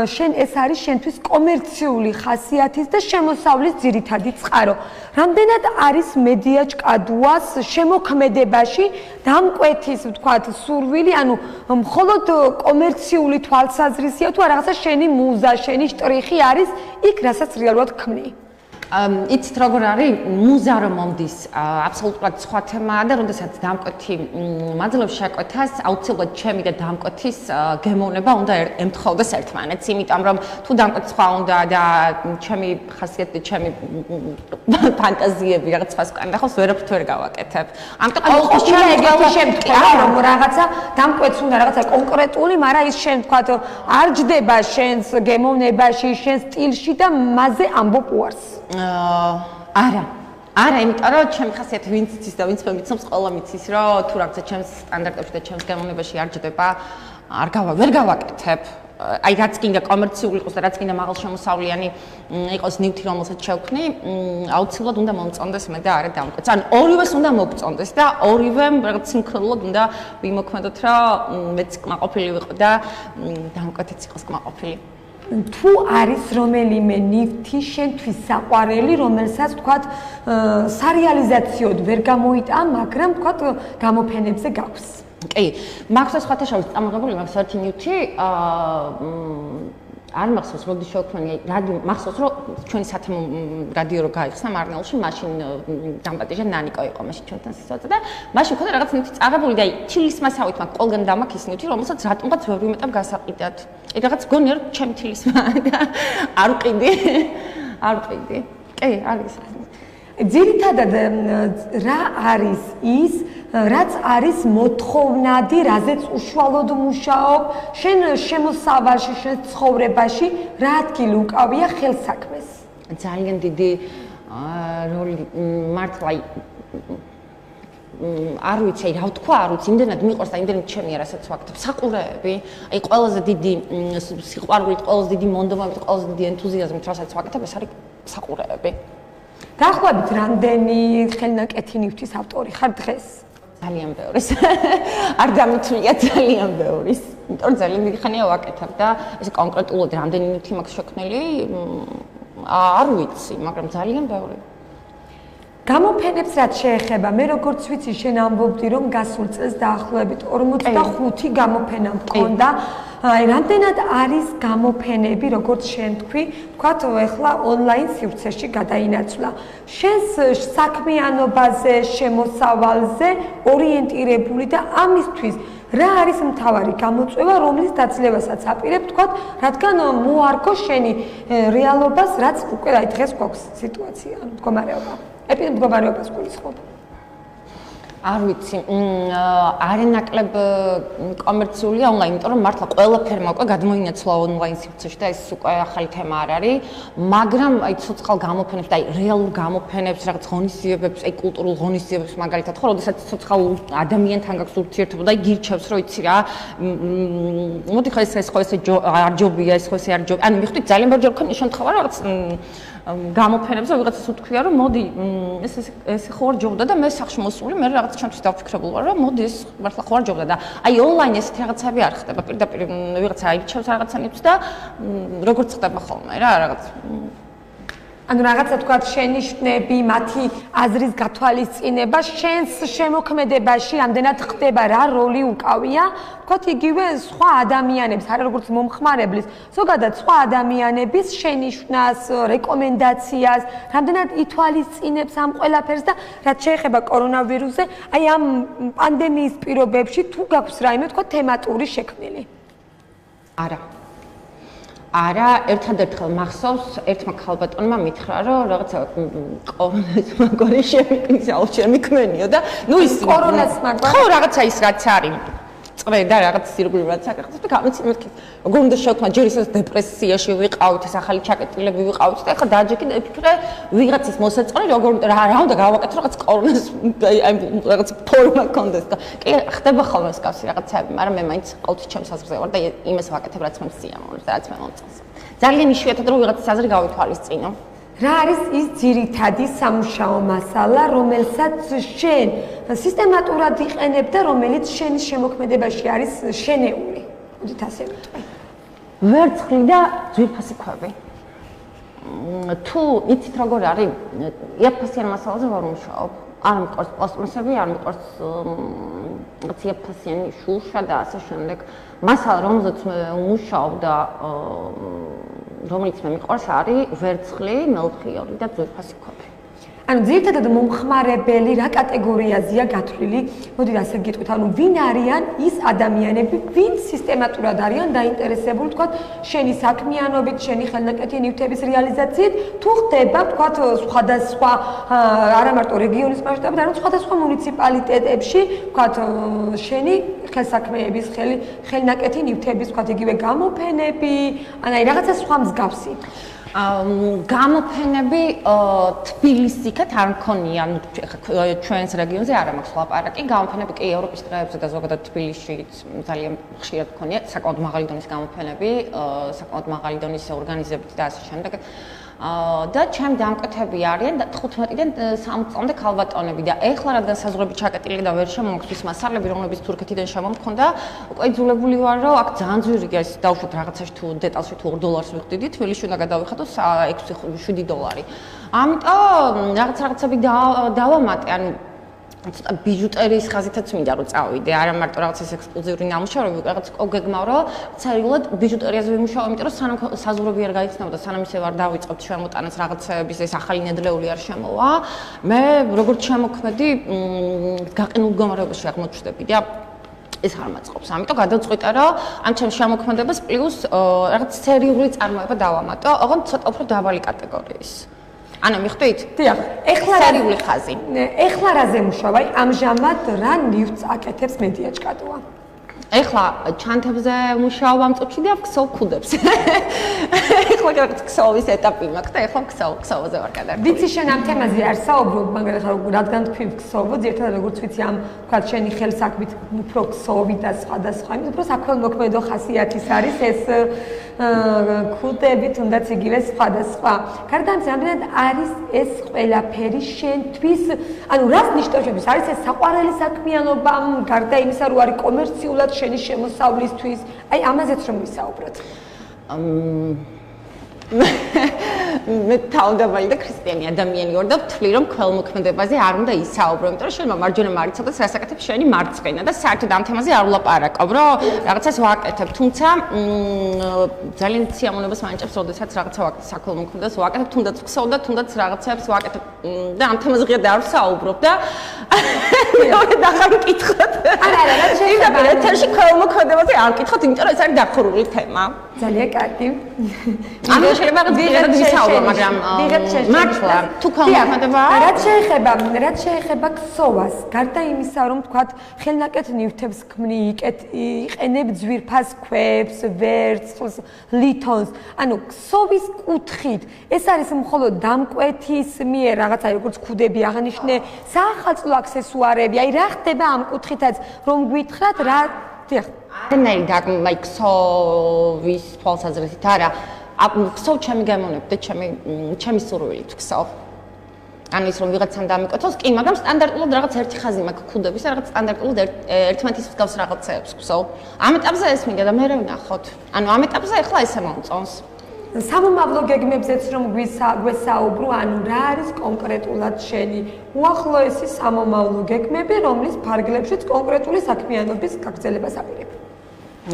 შენ ეს არის შენთვის კომერციული ხასიათის და შემოსავლის ძირითადი წყარო. რამდენად არის მედია ჭკადუას შემოქმედებაში დამკვეთის, ვთქვათ, სურვილი, ანუ მხოლოდ კომერციული თვალსაზრისია თუ რაღაცა შენი მუზა, შენი შტრიხი არის იქ, რასაც რეალურად ქმნი?
იცით როგორ არის მუზა რომ მომდის აბსოლუტურად სხვა თემაა და როდესაც დამკვეთი მაძლევს შეკვეთას აუცილებლად ჩემი და დამკვეთის გემოვნება უნდა ემთხოვდეს ერთმანეთს იმიტომ რომ თუ დამკვეთი სხვა უნდა და ჩემი ხასიათი ჩემი ფანტაზიები რაღაც სხვას კანდახოს ვერაფრით ვერ გავაკეთებ ამიტომ ყოველ ეგეთი შემთხვევა რომ რაღაცა დამკვეთს უნდა რაღაცა კონკრეტული მაგრამ ის შენ თქვათ არ ჯდება შენს გემოვნებაში შენ სტილში და მასზე ამბობ უარს არა, იმიტომ რომ ჩემი ხასიათი ვინც იცის და ვინც მომიცნობს, ყველა მიცის, რომ თუ რაღაცა ჩემს სტანდარტებში და ჩემს გემოვნებაში არ ჯდება, ვერ გავაკეთებ. აი რაც კიდე კომერციული იყოს და რაც კიდე მაღალშემოსავლიანი იყოს ნივთი, რომელსაც შევქმნი, აუცილებლად უნდა მომწონდეს მე და არა დამკვეთს. ან ორივეს უნდა მოგწონდეს და ორივემ რაღაც სინქრონულად უნდა ვიმოქმედოთ, რომ მეც კმაყოფილი ვიყო და დამკვეთიც იყოს კმაყოფილი.
თუ არის რომელიმე ნივთი შენთვის საყვარელი, რომელსაც თქვათ სარეალიზაციოდ ვერ გამოიტან, მაგრამ თქვათ გამოფენებზე გაქვს.
კი, მაქვს სხვათა შორის წამოღებული მაქვს ერთი ნივთი, არ მახსოვს, როდის შევქმნი, მახსოვს, რომ ჩვენი სათემო რადიო რო გაიხსნა მარნეულში, მაშინ დამპატიჟა ნანიკო იყო მაშინ ჩვენთან სიცოცხლე და მაშინ მქონდა რაღაც ნივთი წაღებული და თილის მასავით მაქვს ყველგან დამაქვს ის ნივთი, რომელსაც რატომღაც ვერ ვიმეტებ გასაყიდად. აი რაღაც გონია რომ ჩემი თილისმა და არ ვყიდი. კი, არის.
ძირითადად რა არის ის რაც არის მოთხოვნადი, რაზეც უშუალოდ მუშაობ, შენ შემოსავალში, შენ ცხოვრებაში რა ადგილი უკავია ხელსაქმეს?
ძალიან დიდი როლი მართლა არ ვიცი, რა ვთქვა, არ ვიცი, იმდენად მიყვარს და იმდენად ჩემია, რასაც ვაკეთებ. საყურეები, აი ყველაზე დიდი სიყვარულით, ყველაზე დიდი მონდომებით, ყველაზე დიდი ენთუზიაზმით, რასაც ვაკეთებ, ეს არის საყურეები.
დაახლოებით რამდენი ხელნაკეთი ნივთის ავტორი ხარ დღეს?
ძალიან ბევრის. არ დამითვლია ძალიან ბევრის. იმიტომ რომ ძალიან დიდი ხანია ვაკეთებ და ეს კონკრეტულად რამდენი ნივთი მაქვს შექმნილი, არ ვიცი, მაგრამ ძალიან ბევრი.
გამოფენებს რაც შეეხება, მე როგორც ვიცი, შენ ამბობდი, რომ გასულ წელს დაახლოებით 45 გამოფენა მქონდა. აი, რამდენად არის გამოფენები, როგორც შენ თქვი, თქვათ, ეხლა ონლაინ სივრცეში გადაინაცვლა. შენს საქმიანობაზე, შემოსავალზე ორიენტირებული და ამისთვის რა არის მთავარი გამოწვევა, რომლის დაძლევასაც აპირებ, თქვათ, რადგან მოარგო შენი რეალობას, რაც უკვე აი დღეს გვაქვს სიტუაცია, ანუ მდგომარეობა. ეპიდემიოლოგიას გულისხმობ.
არ ვიცი, არენაკლებ კომერციულია ონლაინ, იმიტომ რომ მართლა ყველაფერმა უკვე გადმოინაცვლა ონლაინ სივრცეში და ეს უკვე ახალი თემა არ არის, მაგრამ აი ცოცხალ გამოფენებს და აი რეალურ გამოფენებს, რაღაც ღონისძიებებს, აი კულტურულ ღონისძიებებს მაგალითად ხო, როდესაც ცოცხალ ადამიანთან გაქვს ურთიერთობა და გირჩევს, რომ იცი რა, მოდი ხო ეს ხო ესე არ ჯობია, ეს ხო ესე არ ჯობია. ანუ მიხვდით ძალიან ბევრი ჯერ შემთხვევა რაღაც გამოფენებზე ვიღაცას უთქვია რომ მოდი ეს ხო არ ჯობდა და მე სახში მოსული მე რაღაც ჩემთვის დავფიქრებულ ვარ რომ მოდი ეს მართლა ხო არ ჯობდა და აი ონლაინ ესეთი რაღაცები არ ხდება პირდაპირ ვიღაცა აირჩევს რაღაცანებს და როგორც ხდება ხოლმე რა რაღაც
ანუ რაღაცა თქვა შენი შტნები, მათი აზრის გათვალისწინება შენს შემოქმედებაში ამდენად ხდება რა როლი უკავია, თქვა იგივე სხვა ადამიანებს, არა როგორც მომხმარებლის, ზოგადად სხვა ადამიანების შენი შტნას, რეკომენდაციას, რამდენად ითვალისწინებს ამ ყველაფერს და რაც შეეხება კორონავირუსზე, აი ამ პანდემიის პირობებში თუ გაქვს რაიმე თქვა თემატური შექმნილი?
არა, ერთადერთხელ მახსოვს ერთმა ქალბატონმა მითხრა, რომ რაღაცა კორონას მაგარი შემიქმნიო და ნუ ის
კორონას მაგარი
ხო რაღაცა ის რაც არის წრე და რაღაც სირგული რაც აკეთებს და გამიცი მეთქი როგორ უნდა შევქმნა ჯერ ისე დეპრესიაში ვიყავით ეს ახალი ჩაკეტილები ვიყავით და ეხლა დააჯექი და ვფიქრე ვიღაცის მოსაწყენი როგორ რა უნდა გავაკეთო რაღაც კორონას აი რაღაც ფორმა კონდეს და კი ხდება ხოლმე მსგავსი რაღაცები მაგრამ მე მაინც ყოველთვის ჩემს აზრზე ვარ და იმას ვაკეთებ რაც მე სიამოვნებს და რაც მე მომწონს ძალიან იშვიათად რომ ვიღაცის აზრი გავითვალისწინო
რა არის ის ძირითადი სამუშაო მასალა, რომელსაც შენ სისტემატურად იყენებ და რომელიც შენი შემოქმედებაში არის შენეული? მოდით ასე ვიტყვი.
ვერცხლი და ძვირფასი ქვები. თუ იცით როგორ არის, იაფფასიან მასალაზე ვარ მუშაობ. არ მიყვარს პლასტმასები, არ მიყვარს იაფფასიანი შუშა და ასე შემდეგ. მასალა, რომელზეც მე ვმუშაობ და რომელიც მე მიყვარს არის ვერცხლი, მელხიორი და ძვირფასი ქვები.
ანუ ძირითადად მომხმარებელი რა კატეგორიაზეა გათვლილი? მოდით ასე გიტყვით, ანუ ვინ არიან ის ადამიანები, ვინც სისტემატურად არიან დაინტერესებული, თქვათ, შენი საქმიანობით, შენი ხელნაკეთი ნივთების რეალიზაციით, თუ ხდება, თქვათ, სხვადასხვა არა მარტო რეგიონის მასშტაბით, არამედ სხვადასხვა მუნიციპალიტეტებში, თქვათ, შენი ხელსაქმეების ხელნაკეთი ნივთების, თქვათ, იგივე გამოფენები, ანუ რაღაცა სხვა მსგავსი.
გამოფენები თბილისით არ მქონია, ანუ ჩვენს რეგიონზე არ მაქვს ლაპარაკი. გამოფენები კი ევროპის დღეებზე და ზოგადად თბილისში ძალიან ხშირად მქონია, საკმაოდ მაღალი დონის გამოფენები, საკმაოდ მაღალი დონის ორგანიზებით და ასე შემდეგ. და ჩემი დამკვეთები არიან 15-დან 60 წლამდე ქალბატონები და ეხლა რადგან საზღვრები ჩაკეტილი და ვერ შემომგვდის მასალები, რომლებიც თურქეთიდან შემომქონდა, უკვე იძულებული ვარ, რომ აქ ძალიან ძვირია ეს დავუშვათ რაღაცაში თუ დეტალში თუ $2 ვიხდიდი, თბილისში უნდა გადავიხადო $6-7. ამიტომ რაღაცები დავამატე, ანუ ცოტა ბიჟუტერიის ხაზითაც მინდა რომ წავიდე, არა მარტო რაღაც ეს ექსკლუზიური ნამუშევრები, რაღაც კოგეგმავრო, ცერულად ბიჟუტერიაზე ვიმუშაობ, იმიტომ რომ სანამ საზღვრები არ გაიცნობდა, სანამ ისევ არ დავიწყებთ შემოტანას რაღაცების ეს ახალი ნედლეული არ შემოვა, მე როგორც შემოქმედი გაყინულ მდგომარეობაში აღმოჩნდები და ეს არ მაწყობს. ამიტომ გადავწყვიტე, რომ ამ ჩემს შემოქმედებას პლუს რაღაც სერიული წარმოება დავამატო, ოღონდ ცოტა უფრო დაბალი კატეგორიის. ანუ მიხვდით?
დიახ. ეხლა
სერიული ხაზი.
ეხლა რაზე მუშაობ? აი ამჟამად რა ნივთს აკეთებს მედიაჭკატოა?
ეხლა ჩანთებზე მუშაობ ამ წუთში და ვქსოვ ქუდებს. ეხლა რაღაც ქსოვის ეტაპი მაქვს და ეხლა ქსოვაზე ვარ გადარჩენილი.
ვიცი შენ ამ თემაზე არ საუბრობ, მაგრამ ხა რადგან თქვი ქსოვო, ერთად როგორც ვიცი ამ თქვა შენი ხელსაქმით უფრო ქსოვი და სხვადასხვა, იმიტომ უფრო საქველმოქმედო ხასიათის არის ეს ქუდები, თუნდაც იგივე სხვადასხვა. გარდა ამისა, რამდენად არის ეს ყველაფერი შენთვის, ანუ რას ნიშნავს? არის ეს საყვარელი საქმიანობა, გარდა იმისა, რომ არის კომერციულად შენი შემოსავლისთვის, აი ამაზეც რომ ვისაუბროთ.
მე თავდაბალი და ქრისტიანი ადამიანი ვარ და ვთვლი რომ ქველმოქმედებაზე არ უნდა ისაუბრო, იმიტომ რომ შენ მარჯვენა მარიცოდას რას აკეთებ შენი მარცხენა და საერთოდ ამ თემაზე არ ვლაპარაკობ, რომ რაღაცას ვაკეთებ, თუმცა ძალიან სიამოვნებას მანიჭებს, როდესაც რაღაცა ვაკეთებ საქველმოქმედებას ვაკეთებ, თუნდაც ვხსოვ და თუნდაც რაღაცებს ვაკეთებ და ამ თემაზე ღია და არ ვსაუბრობ და მეორე დახარ მკითხოთ.
არა, რა შეიძლება
ეთერში ქველმოქმედებაზე არ მკითხოთ, იმიტომ რომ ეს არის დახურული თემა.
ძალიან კარგი.
ამიტომ შეიძლება ვიღებთ ვისაუბრო, მაგრამ მართლა თუ ქველმოქმედება
რაც შეეხება ქსოვას, გარდა იმისა, რომ თქვათ ხელნაკეთ ნივთებს ქმნი, იყენებ ძვირფას ქვებს, ვერცხლს, ლითონს. ანუ ქსოვის კუთხით ეს არის მხოლოდ დამკვეთის მიერ რაღაცა როგორც ქუდები აღნიშნე, საახალწლო აქსესუარები, აი რა ხდება ამ კუთხითაც რომ გვითხრათ რა დიახ
ნაი და like ქსოვის თვალსაზრისით არა ქსოვ ჩემი გამონებ და ჩემი სურვილით ქსოვ ანუ ის რომ ვიღაცამ დამიკოთოს კი მაგრამ სტანდარტულად რაღაც ერთი ხაზი მაქვს ქუდების და რაღაც სტანდარტულად ერთმანეთის მსგავს რაღაცებს ქსოვ ამ ეტაპზე ეს მინდა და მე რა ვნახოთ ანუ ამ ეტაპზე ახლა ესე მომწონს
სამომავლო გეგმებზეც რომ გვესაუბრო, ანუ რა არის კონკრეტულად შენი უახლოესი სამომავლო გეგმები, რომლის ფარგლებშიც კონკრეტული საქმიანობის გაგრძელებას აპირებ.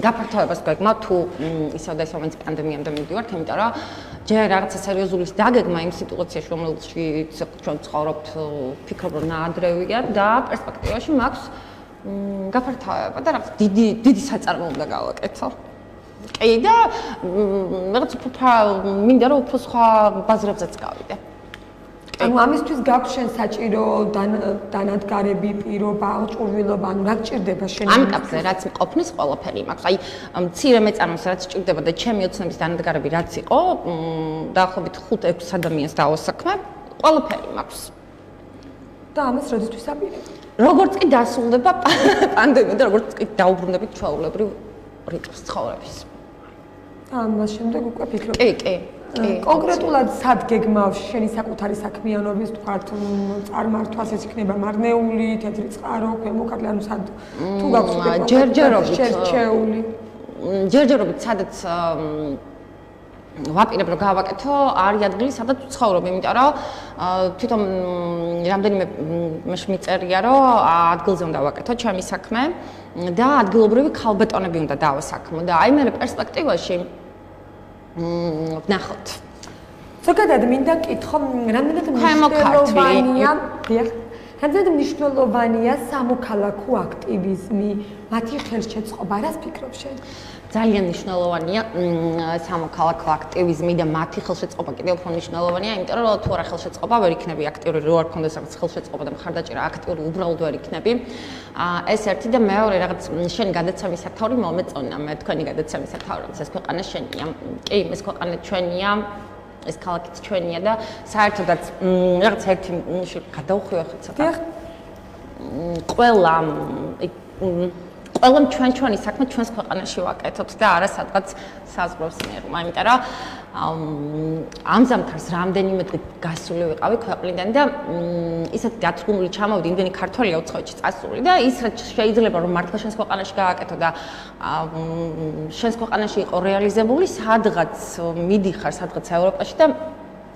გაფართოებას გვეგმა თუ ისევ და ისევ მაინც პანდემიამდე მივდივართ, იმიტომ რომ ჯერ რაღაცა სერიოზული დაგეგმა იმ სიტუაციაში, რომელშიც ჩვენ ცხოვრობთ, ფიქრობ რომ ნაადრევია და პერსპექტივაში მაქვს გაფართოება და რაღაც დიდი საწარმო უნდა გავაკეთო. კი და რაღაც მინდა რომ უფრო სხვა ბაზრებზეც გავიდე.
ანუ ამისთვის გაქვს შენ საჭირო დანადგარები, პირობა, ჭურვილობა, ანუ რა გჭირდება შენ?
ამ კაცზე რაც მყოფნის ყველაფერი მაქვს. აი მცირე მეწარმეს რაც ჭირდება და ჩემი ოცნების დანადგარები რაც იყო, დაახლოებით 5-6 ადამიანს დავასაქმე, ყველაფერი მაქვს.
და ამას როდესაც აპირებ?
როგორც კი დასრულდება პანდემია და როგორც კი დაუბრუნდებით ჩვეულებრივ რიტმს ცხოვრების.
ამას შემდეგ უკვე ფიქრობ.
კი.
კონკრეტულად სად გეგმავს შენი საკუთარი საქმიანობის თქვათ წარმართვას ეს იქნება მარნეული, თეთრი წყარო, ქვემოქართლი, ანუ სად თუ გაქვს უკვე შერჩეული.
ჯერჯერობით სადაც ვაპირებ რომ გავაკეთო, არის ადგილი სადაც ვცხოვრობ, იმიტომ რომ თვითონ რამდენიმე მიწერია რომ ადგილზე უნდა ვაკეთო ჩემი საქმე და ადგილობრივი ქალბატონები უნდა დავასაქმო და აი მე პერსპექტივაში ვნახოთ.
ზოგადად მინდა კითხო, რამდენად მნიშვნელოვანია სამოქალაქო აქტივიზმი, მათი ხელშეწყობა, რას ფიქრობ შენ?
ძალიან მნიშვნელოვანია სამოქალაქო აქტივიზმი და მათი ხელშეწყობა კიდევ უფრო მნიშვნელოვანია, იმიტომ რომ თუ არა ხელშეწყობა ვერ იქნები აქტიური, რო არ გქონდეს რაღაც ხელშეწყობა და მხარდაჭერა აქტიური უბრალოდ ვერ იქნები. ეს ერთი და მეორე რაღაც შენი გადაცემის სათაური მომეწონა, მე თქვენი გადაცემის სათაური, ეს ქვეყანა შენია. კი, ეს ქვეყანა ჩვენია. ეს ქალაქიც ჩვენია და საერთოდაც რაღაც ერთი გადავხვიო ხეთ ცოტა. ყველამ ჩვენი საქმე ჩვენს ქვეყანაში ვაკეთებთ და არა სადღაც საზღვრებს მერმა, იმიტომ რომ ამზამთარს რამდენიმე დღე გასული ვიყავი ქვეყნიდან და ისეთი დათრგუნული ჩამოვიდი, იმდენი ქართველია უცხოეთში წასული და ის რაც შეიძლება რომ მართლა შენს ქვეყანაში გააკეთო და შენს ქვეყანაში იყო რეალიზებული, სადღაც მიდიხარ სადღაც ევროპაში და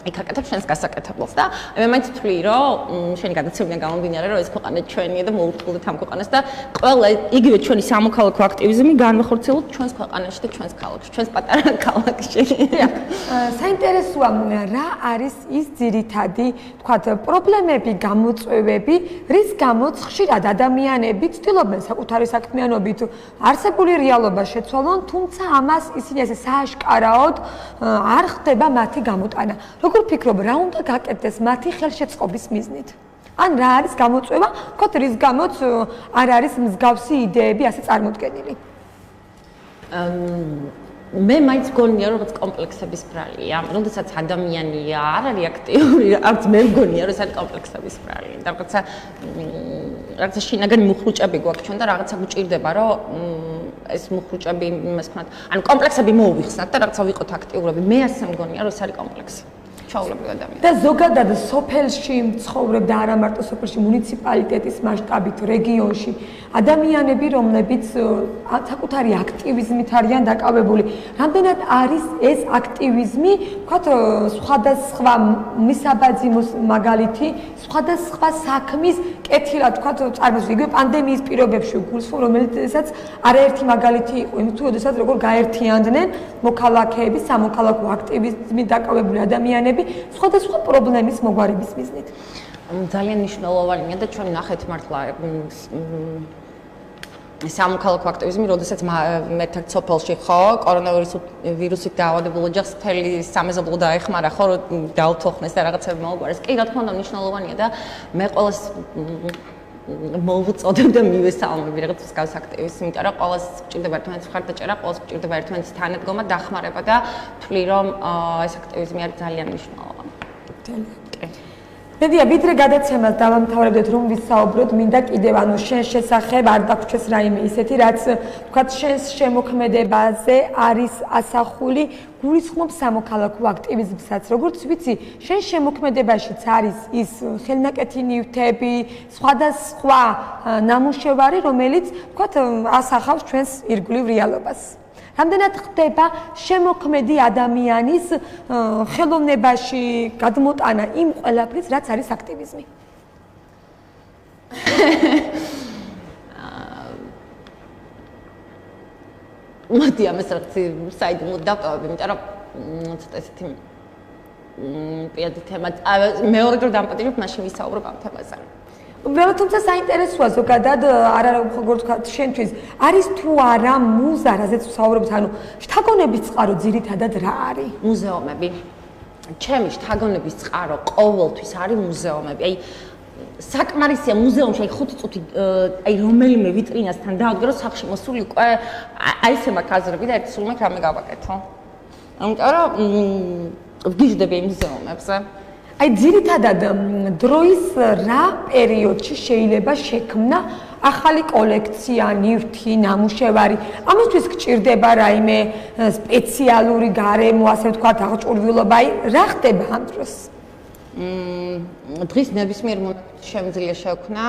იქ აკეთებ შენს გასაკეთებელს და მე მაინც ვთვლი რომ შენი გადაცემიდან გამომდინარე რომ ეს ქვეყანა ჩვენია და მოუწყვილდეთ ამ ქვეყანას და ყველა იგივე ჩვენი სამოქალაქო აქტივიზმი განვახორციელოთ ჩვენს ქვეყანაში და ჩვენს ქალაქში, ჩვენს პატარა ქალაქში.
საინტერესოა რა არის ის ძირითადი, თქვათ, პრობლემები, გამოწვევები, რის გამოც ხშირად ადამიანები ცდილობენ საკუთარი საქმიანობით არსებული რეალობა შეცვალონ, თუმცა ამას ისინი ესე სააშკარაოდ არ ხდება მათი გამოტანა. როგორ ფიქრობ, რა უნდა გაკეთდეს მათი ხელშეწყობის მიზნით? ან რა არის გამოწვევა, თქო, რის გამოც არ არის მსგავსი იდეები ასე წარმოდგენილი?
მე მაინც გონია რომ რაღაც კომპლექსების ბრალია, როდესაც ადამიანია არ არის აქტიური, არც მე მგონია რომ ეს არის კომპლექსების ბრალი. და რაღაცა შინაგანი მუხრუჭები გვაქვს ჩვენ და რაღაცა გვჭირდება რომ ეს მუხრუჭები იმას ვქნათ, ანუ კომპლექსები მოვიხსნათ და რაღაცა ვიყოთ აქტიურები. მე ასე მგონია რომ ეს არის კომპლექსი. ჩვეულებრივ ადამიანს.
და ზოგადად სოფელში მცხოვრებ და არა მარტო სოფელში მუნიციპალიტეტის მასშტაბით რეგიონში ადამიანები, რომლებიც საკუთარი აქტივიზმით არიან დაკავებული. Რამდენად არის ეს აქტივიზმი, ვთქვათ, სხვადასხვა მისაბაძიმოს მაგალითი, სხვადასხვა საქმის კეთილად, ვთქვათ, წარმოიდგინეთ, იგივე პანდემიის პირობებში გულისხმობ, რომელიცაც არაერთი მაგალითი იყო, იმით თუ როდესაც როგორ გაერთიანდნენ მოქალაქეები, სამოქალაქო აქტივიზმით დაკავებული ადამიანები სხვადასხვა პრობლემის მოგვარების მიზნით.
ძალიან მნიშვნელოვანია და ჩვენ ნახეთ მართლა სამოქალაქო აქტივიზმი, როდესაც მეთქ სოფელში ხო, კორონავირუსით დაავადებულ ოჯახს მთელი სამეზობლო დაეხმარა, ხო, დაუთოხნეს და რაღაცები მოუგვარეს. კი, რა თქმა უნდა, მნიშვნელოვანია და მე ყოველს მოვუწოდებ და მივესალმები რაღაც მსგავს აქტივისტს, იმიტომ რომ ყოველს გვჭირდება ერთმანეთის მხარდაჭერა, ყოველს გვჭირდება ერთმანეთის თანადგომა, დახმარება და ვთვლი, რომ ეს აქტივიზმი არის ძალიან მნიშვნელოვანი.
მედია ვიდრე გადაცემას დავამთავრებდეთ, რომ ვისაუბროთ, მინდა კიდევ შენ შესახებ არ დაგვრჩეს რაიმე ისეთი, რაც ვთქვათ, შენს შემოქმედებაზე არის ასახული, გულისხმობ სამოქალაქო აქტივიზმსაც. როგორც ვიცი, შენ შემოქმედებაშიც არის ის ხელნაკეთი ნივთები, სხვადასხვა ნამუშევარი, რომელიც ვთქვათ, ასახავს ჩვენს ირგვლივ რეალობას. რამდენად ხდება შემოქმედი ადამიანის ხელოვნებაში გადმოტანა იმ ყველაფრის, რაც არის აქტივიზმი?
მოდი ამას რაღაც საიდუმლოდ დავტოვებ, იმიტომ რომ ცოტა ესეთი პირადი თემა. მეორე დრო დამპატიმრებ, მაშინ ვისაუბრებ ამ თემაზე.
თუმცა საინტერესოა ზოგადად, არა როგორ ვთქვათ, შენთვის არის თუ არა მუზა, რაზეც ვსაუბრობთ, ანუ შთაგონების წყარო ძირითადად რა არის?
მუზეუმები. ჩემი შთაგონების წყარო ყოველთვის არის მუზეუმები. აი საკმარისია მუზეუმში აი 5 წუთი აი რომელიმე ვიტრინასთან დაადგრო სახში მოსული უკვე აი ესე მაქვს აზრები და ერთი სულ მაქვს რამე გავაკეთო. ამიტომ რომ ვგიჟდები იმ მუზეუმებზე.
აი ძირითადად დროის რა პერიოდში შეიძლება შექმნა ახალი კოლექცია, ნივთი, ნამუშევარი? ამისთვის გჭირდება რაიმე სპეციალური გარემო, ასე ვთქვათ, აღჭურვილობა, აი რა ხდება ამ დროს?
დღის ნებისმიერ მომენტში შემიძლია შექმნა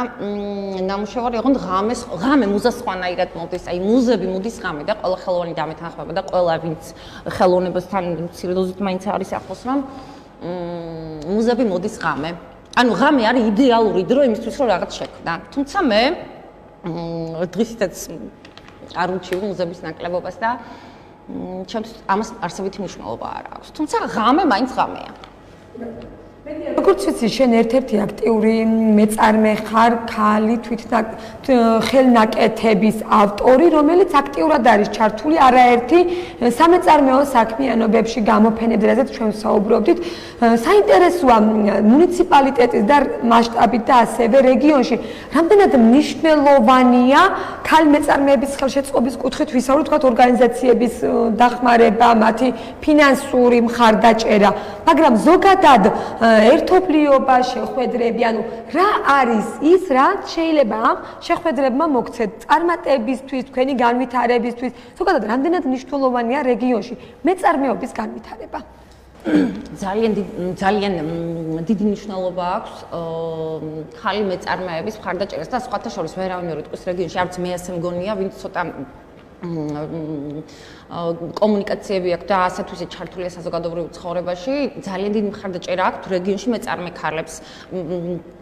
ნამუშევარი, ოღონდ ღამე მუზა სხვანაირად მოდის, აი მუზები მოდის ღამე და ყველა ხელოვანი დამეთანხმება და ყველა ვინც ხელოვნებასთან მცირე დოზით მაინც არის ახლოს, რომ მუზები მოდის ღამე. ანუ ღამე არის იდეალური დრო იმისთვის, რომ რაღაც შექმნა. თუმცა მე დღისითაც არ ვუჩივ მუზების ნაკლებობას და ჩემთვის ამას არსებითი მნიშვნელობა არ აქვს. თუმცა ღამე მაინც ღამეა.
როგორც ვიცი, შენ ერთ-ერთი აქტიური მეწარმე ხარ, ქალი ხელნაკეთების ავტორი, რომელიც აქტიურად არის ჩართული არაერთი სამეწარმეო საქმიანობებში, გამოფენებზე, რაზეც ჩვენ ვსაუბრობდით. საინტერესოა მუნიციპალიტეტის და მასშტაბით და ასევე რეგიონში რამდენად მნიშვნელოვანია ქალმეწარმეების ხელშეწყობის კუთხით ვისაუბროთ, თქვათ, ორგანიზაციების დახმარება, მათი ფინანსური მხარდაჭერა, მაგრამ ზოგადად ერთობლიობა, შეხვედრები, ანუ რა არის ის, რაც შეიძლება ამ შეხვედრებმა მოქცეთ წარმატებისთვის, თქვენი განვითარებისთვის, ზოგადად რამდენად მნიშვნელოვანია რეგიონში მეწარმეობის განვითარება?
ძალიან დიდი მნიშვნელობა აქვს ხალი მეწარმეების მხარდაჭერას და სხვათა შორის ვერავინ ვერ იტყვის რეგიონში, არც მე ასე მგონია, ვინც ცოტა კომუნიკაციები აქვს და ასეთ ვისე ჩართულია საზოგადოებრივ ცხოვრებაში, ძალიან დიდი მხარდაჭერა აქვს რეგიონში მეწარმე ქალებს.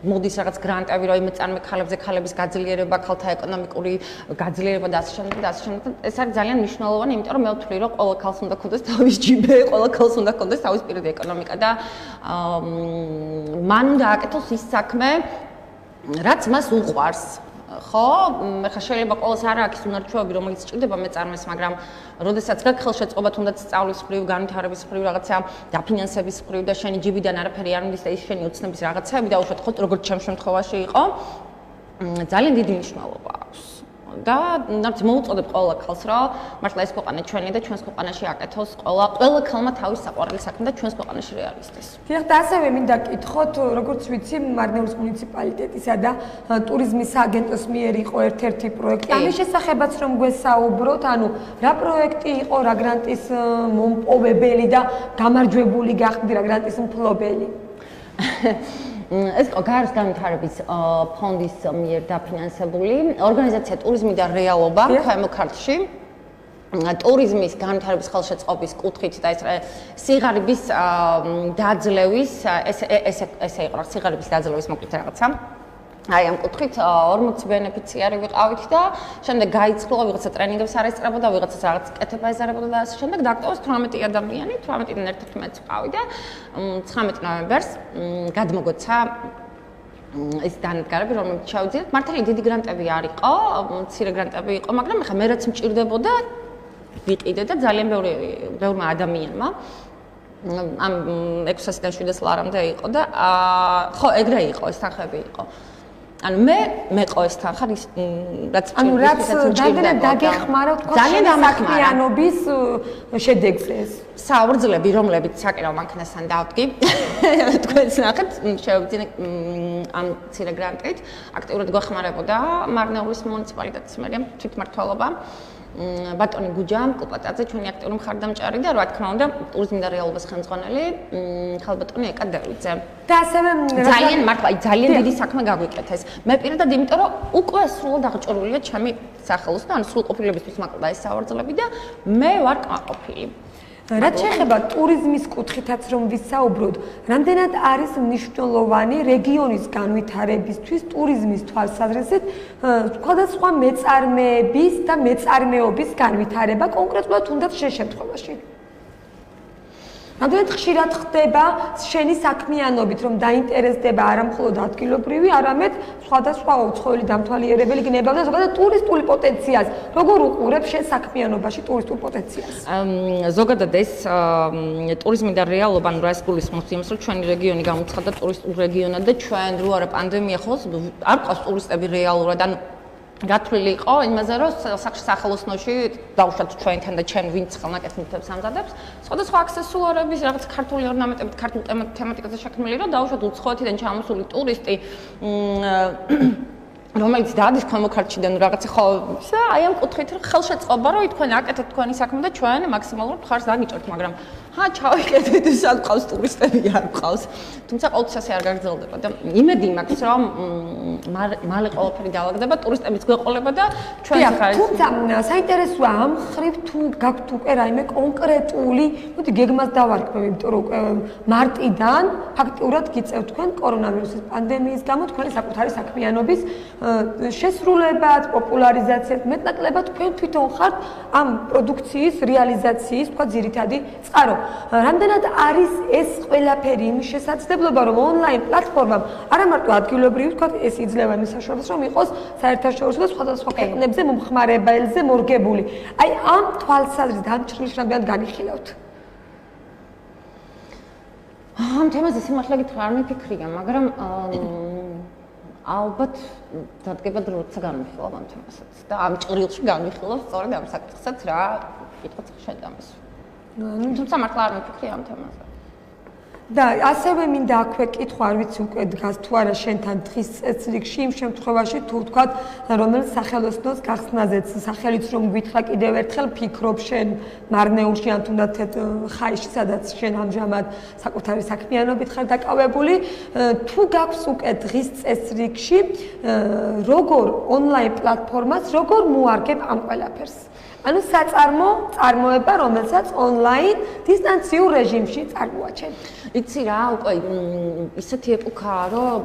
მოდის რაღაც გრანტები, რომ მეწარმე ქალებზე ქალების გაძლიერება, ქალთა ეკონომიკური გაძლიერება და ასე შემდეგ და ასე შემდეგ. ეს არის ძალიან მნიშვნელოვანი, იმიტომ რომ მე ვთვლი, რომ ყველა ქალს უნდა ქონდეს თავის ჯიბე, ყველა ქალს უნდა ქონდეს თავის პირადი ეკონომიკა და მან უნდა აკეთოს ის საქმე, რაც მას უყვარს. ხო, ხა შეიძლება ყოველს არ აქვს უნარჩვევები, რომელიც სჭირდება მეწარმეს, მაგრამ როდესაც გაქვს ხელშეწყობა თუნდაც სწავლის მხრივ, განვითარების მხრივ, რაღაცა დაფინანსების მხრივ და შენი ჯიბიდან არაფერი არ მიდის და ის შენი ოცნების რაღაცები და უშუალოდ როგორც ჩემს შემთხვევაში იყო, ძალიან დიდი მნიშვნელობა აქვს. და ნაც მოუწოდებ ყველა ქალს, რომ მართლა ეს ქვეყანა ჩვენი და ჩვენს ქვეყანაში აკეთოს ყველა ქალმა თავის საყვარელი საქმე და ჩვენს ქვეყანაში რეალისტეს.
დიახ, და ასევე მინდა გკითხოთ, როგორც ვიცი, მარნეულის მუნიციპალიტეტისა და ტურიზმის სააგენტოს მიერ იყო ერთ-ერთი პროექტი. ამის შესახებაც რომ გვესაუბროთ, ანუ რა პროექტი იყო, რა გრანტის მომპოვებელი და გამარჯვებული გახდი, რა გრანტის მფლობელი?
ეს გაეროს განვითარების ფონდის მიერ დაფინანსებული ორგანიზაცია ტურიზმი და რეალობა ქვემო ქართლში ტურიზმის განვითარების ხელშეწყობის კუთხით და ეს სიღარიბის დაძლევის ესე იყო რა სიღარიბის დაძლევის მოკლედ რაღაცა აი ამ კუთხით 40 ბენეფიციარი ვიყავით და შემდეგ გაიწყლა ვიღაცა ტრენინგებს არაესწრებოდა ვიღაცა რაღაც კეთება ეზარებოდა და ასე შემდეგ დაკტოვეს 18 ადამიანი 18-დან ერთ-ერთ მეც ვყავი და 19 ნოემბერს გადმოგოცა ეს დანადგარები რომელიც ჩავიძინეთ მართალი დიდი გრანტები არ იყო მცირე გრანტები იყო მაგრამ ეხლა მე რაც მჭირდებოდა ვიყიდე და ძალიან ბევრმა ადამიანმა ამ 600-დან 700 ლარამდე იყო და ხო ეგრე იყო ეს თანხები იყო ანუ მე ყო ეს თანხა რაც
ანუ რაც ძალიან დაგეხმარა თქვა საქმიანობის შედეგზე ეს
საუბრძლები რომლებიც საკერავ მანქანასთან დავდგი თქვენს ნახეთ შევძინე ამ ცირე გრანტით აქტიურად გვეხმარებოდა მარნეულის მუნიციპალიტეტის მერე თვითმმართველობა ბატონი გუჯამ კუპატაძე ჩვენი აქტიური მხარდამჭერი და რა თქმა უნდა ტურიზმი და რეალობის ხელმძღვანელი ხალბატონი ეკა დევიძე და ასევე ძალიან მართლა ძალიან დიდი საქმე გაგვიკეთეს მე პირადად იმიტომ რომ უკვე სრულად აღჭურვილია ჩემი სახელოსნო ანუ სრულყოფილებისთვის მაკლდა ეს სავარძლები და მე ვარ კმაყოფილი
რაც შეეხება ტურიზმის კუთხითაც რომ ვისაუბროთ, რამდენად არის მნიშვნელოვანი რეგიონის განვითარებისთვის ტურიზმის თვალსაზრისით სხვადასხვა მეწარმეების და მეწარმეობის განვითარება კონკრეტულად თუნდაც შემთხვევაში. რამდენად ხშირად ხდება შენი საქმიანობით რომ დაინტერესდება არა მხოლოდ ადგილობრივი, არამედ სხვადასხვა უცხოელი დამთვალიერებელი გნებავ და ზოგადად ტურისტული პოტენციალს. როგორ უყურებ შენ საქმიანობაში ტურისტულ პოტენციალს?
ზოგადად ეს ტურიზმი და რეალობა ანუ რას გულისხმობს იმას რომ ჩვენი რეგიონი გამოცხადდა ტურისტულ რეგიონად და ჩვენ რო არა პანდემია ხო არ ყავს ტურისტები რეალურად ანუ გათვლილი იყო იმაზე რომ სახელოსნოში დავუშვათ ჩვენთან და ჩვენ ვინც ხელნაკეთ მითებს ამზადებს სხვადასხვა აქსესუარების რაღაც ქართული ორნამენტებით ქართულ თემატიკაზე შექმნილი რომ დავუშვათ უცხოეთიდან ჩამოსული ტურისტი რომელიც დადის ქვემო ქართლიდან რაღაცა ხო აი ამ კუთხით ხელშეწყობა რომ თქვენ აკეთეთ თქვენი საქმე და ჩვენ მაქსიმალურად ხარს დაგიჭერთ მაგრამ ჩავიკეთეთ სად ყავს ტურისტები არ ყავს თუმცა ყოველთვის ასე არ გაგრძელდება და იმედი მაქვს რომ მალე ყველაფერი დავაგდება ტურისტებიც გვეყოლება და ჩვენ ხარს
თუმცა საინტერესოა ამ ხრივ თუ გაქვთ უკვე რაიმე კონკრეტული მოდი გეგმას დავარქმევ იმიტომ რომ მარტიდან ფაქტიურად გიწევთ თქვენ კორონავირუსის პანდემიის გამო თქვენი საკუთარი საქმიანობის შესრულებად, პოპულარიზაციად, მეტნაკლებად თქვენ თვითონ ხართ ამ პროდუქციის რეალიზაციის, თქვა ძირითადი წყარო. რამდენად არის ეს ყველაფერი იმის შესაძლებლობა, რომ ონლაინ პლატფორმამ არა მარტო ადგილობრივი, თქვა ეს იძლევა იმის საშუალებას, რომ იყოს საერთაშორისო და სხვადასხვა ქვეყნებზე მომხმარებელზე მორგებული. აი ამ თვალსაზრისით ამ ჭრილში რამდენად განიხილავთ?
ამ თემაზე სიმართლე გითხრა არ მიფიქრია, მაგრამ ალბათ დადგება დრო როცა განვიხილავ ამ თემასაც და ამ ჭრილში განვიხილავ სწორედ ამ საკითხსაც რა კითხვაც შედამეს. თუმცა მართლა არ მიფიქრია ამ თემაზე.
და ასევე მინდა აქვე კითხვა, არ ვიცი უკვე დგას თუ არა შენთან დღის წესრიგში, იმ შემთხვევაში თუ ვთქვათ, რომელიც სახელოსნოს გახსნაზეც სახელიც რომ გითხრა კიდევ ერთხელ ფიქრობ შენ მარნეულში ან თუნდაც ხაიში, სადაც შენ ამჟამად საკუთარი საქმიანობით ხარ დაკავებული, თუ გაქვს უკვე დღის წესრიგში, როგორ ონლაინ პლატფორმას, როგორ მოარგებ ამ ყველაფერს? ანუ წარმოება, რომელსაც ონლაინ დისტანციურ რეჟიმში წარმოაჩენ.
იცი რა, უკვე ისეთი ეპოქაა, რომ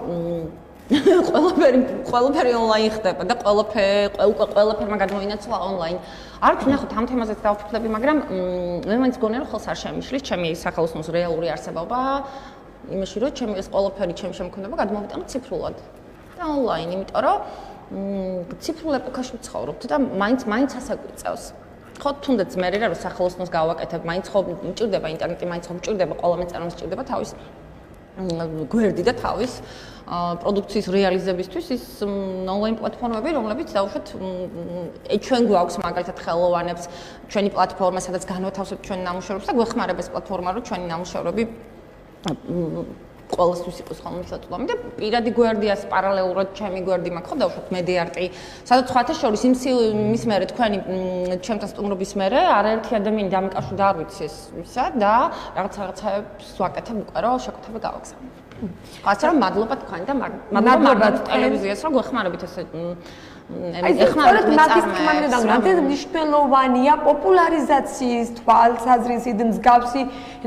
ყველაფერი ონლაინ ხდება და ყველაფერმა გადმოინაცვლა ონლაინ. არ ვქნახოთ ამ თემაზეც დავფიქრდები, მაგრამ მე მაინც გონია, რომ ხელს არ შემიშლის ჩემი სახელოსნოს რეალური არსებობა იმაში, რომ ჩემი ეს ყველაფერი ჩემი შემოქმედება გადმოვიტანო ციფრულად და ონლაინ, იმიტომ რომ ციფრულ ეპოქაში ვცხოვრობთ და მაინც ასე გვიწევს. ხო, თუნდაც მე რა რომ სახელოსნოს გავაკეთებ, მაინც ხო მჭირდება ინტერნეტი, მაინც ხო მჭირდება ყველა მეწარმეს მჭირდება თავის გვერდი და თავის პროდუქციის რეალიზებისთვის ის ონლაინ პლატფორმები, რომლებიც დაუშვათ ჩვენ გვაქვს მაგალითად ხელოვანებს ჩვენი პლატფორმა, სადაც განვათავსებთ ჩვენი ნამუშევრებს და გვეხმარება ეს პლატფორმა, რომ ჩვენი ნამუშევრები ყველასთვის იყოს ხოლმე მისაწვდომი და პირადი გვერდიას პარალელურად ჩემი გვერდი მაქვს ხო დაუშვათ მედიარტი, სადაც სხვათა შორის იმის მერე თქვენი ჩემთან სტუმრობის მერე არაერთი ადამიანი დამიკავშირდა არ ვიცი ისა და რაღაცებს ვაკეთებ უკვე რომ შეკვეთები გავაგზავნე. ასე რომ მადლობა თქვენ და მადლობა ტელევიზიას რომ გვეხმარებით ესე
ეხმარებით მეწარმეებს. რამდენად მნიშვნელოვანია პოპულარიზაციის თვალსაზრისით მსგავსი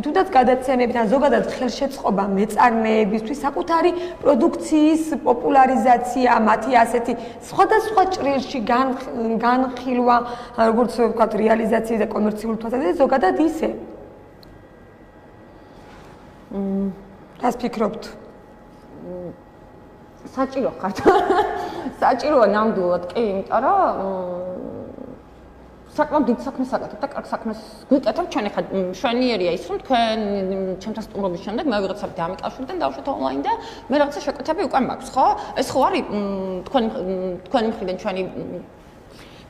თუნდაც გადაცემებით ან ზოგადად ხელშეწყობა მეწარმეებისთვის საკუთარი პროდუქციის პოპულარიზაცია, მათი ასეთი სხვადასხვა ჭრილში განხილვა, როგორც ვთქვათ, რეალიზაციის და კომერციული თვალსაზრისით ზოგადად ისე. რას ფიქრობთ?
საჭირო ხართ. საჭიროა ნამდვილად კი, იმიტომ რომ საკმაოდ დიდ საქმეს აკეთებ და კარგ საქმეს გვიკეთებ. ჩვენ ახლა მშვენიერია ის, რომ თქვენ ჩემთან სტუმრობის შემდეგ მე ვიღაცად დამიკავშირდენ დავუშვათ ონლაინ და მე რაღაცა შეკვეთები უკვე მაქვს, ხო? ეს ხო არის თქვენი მხრიდან ჩვენი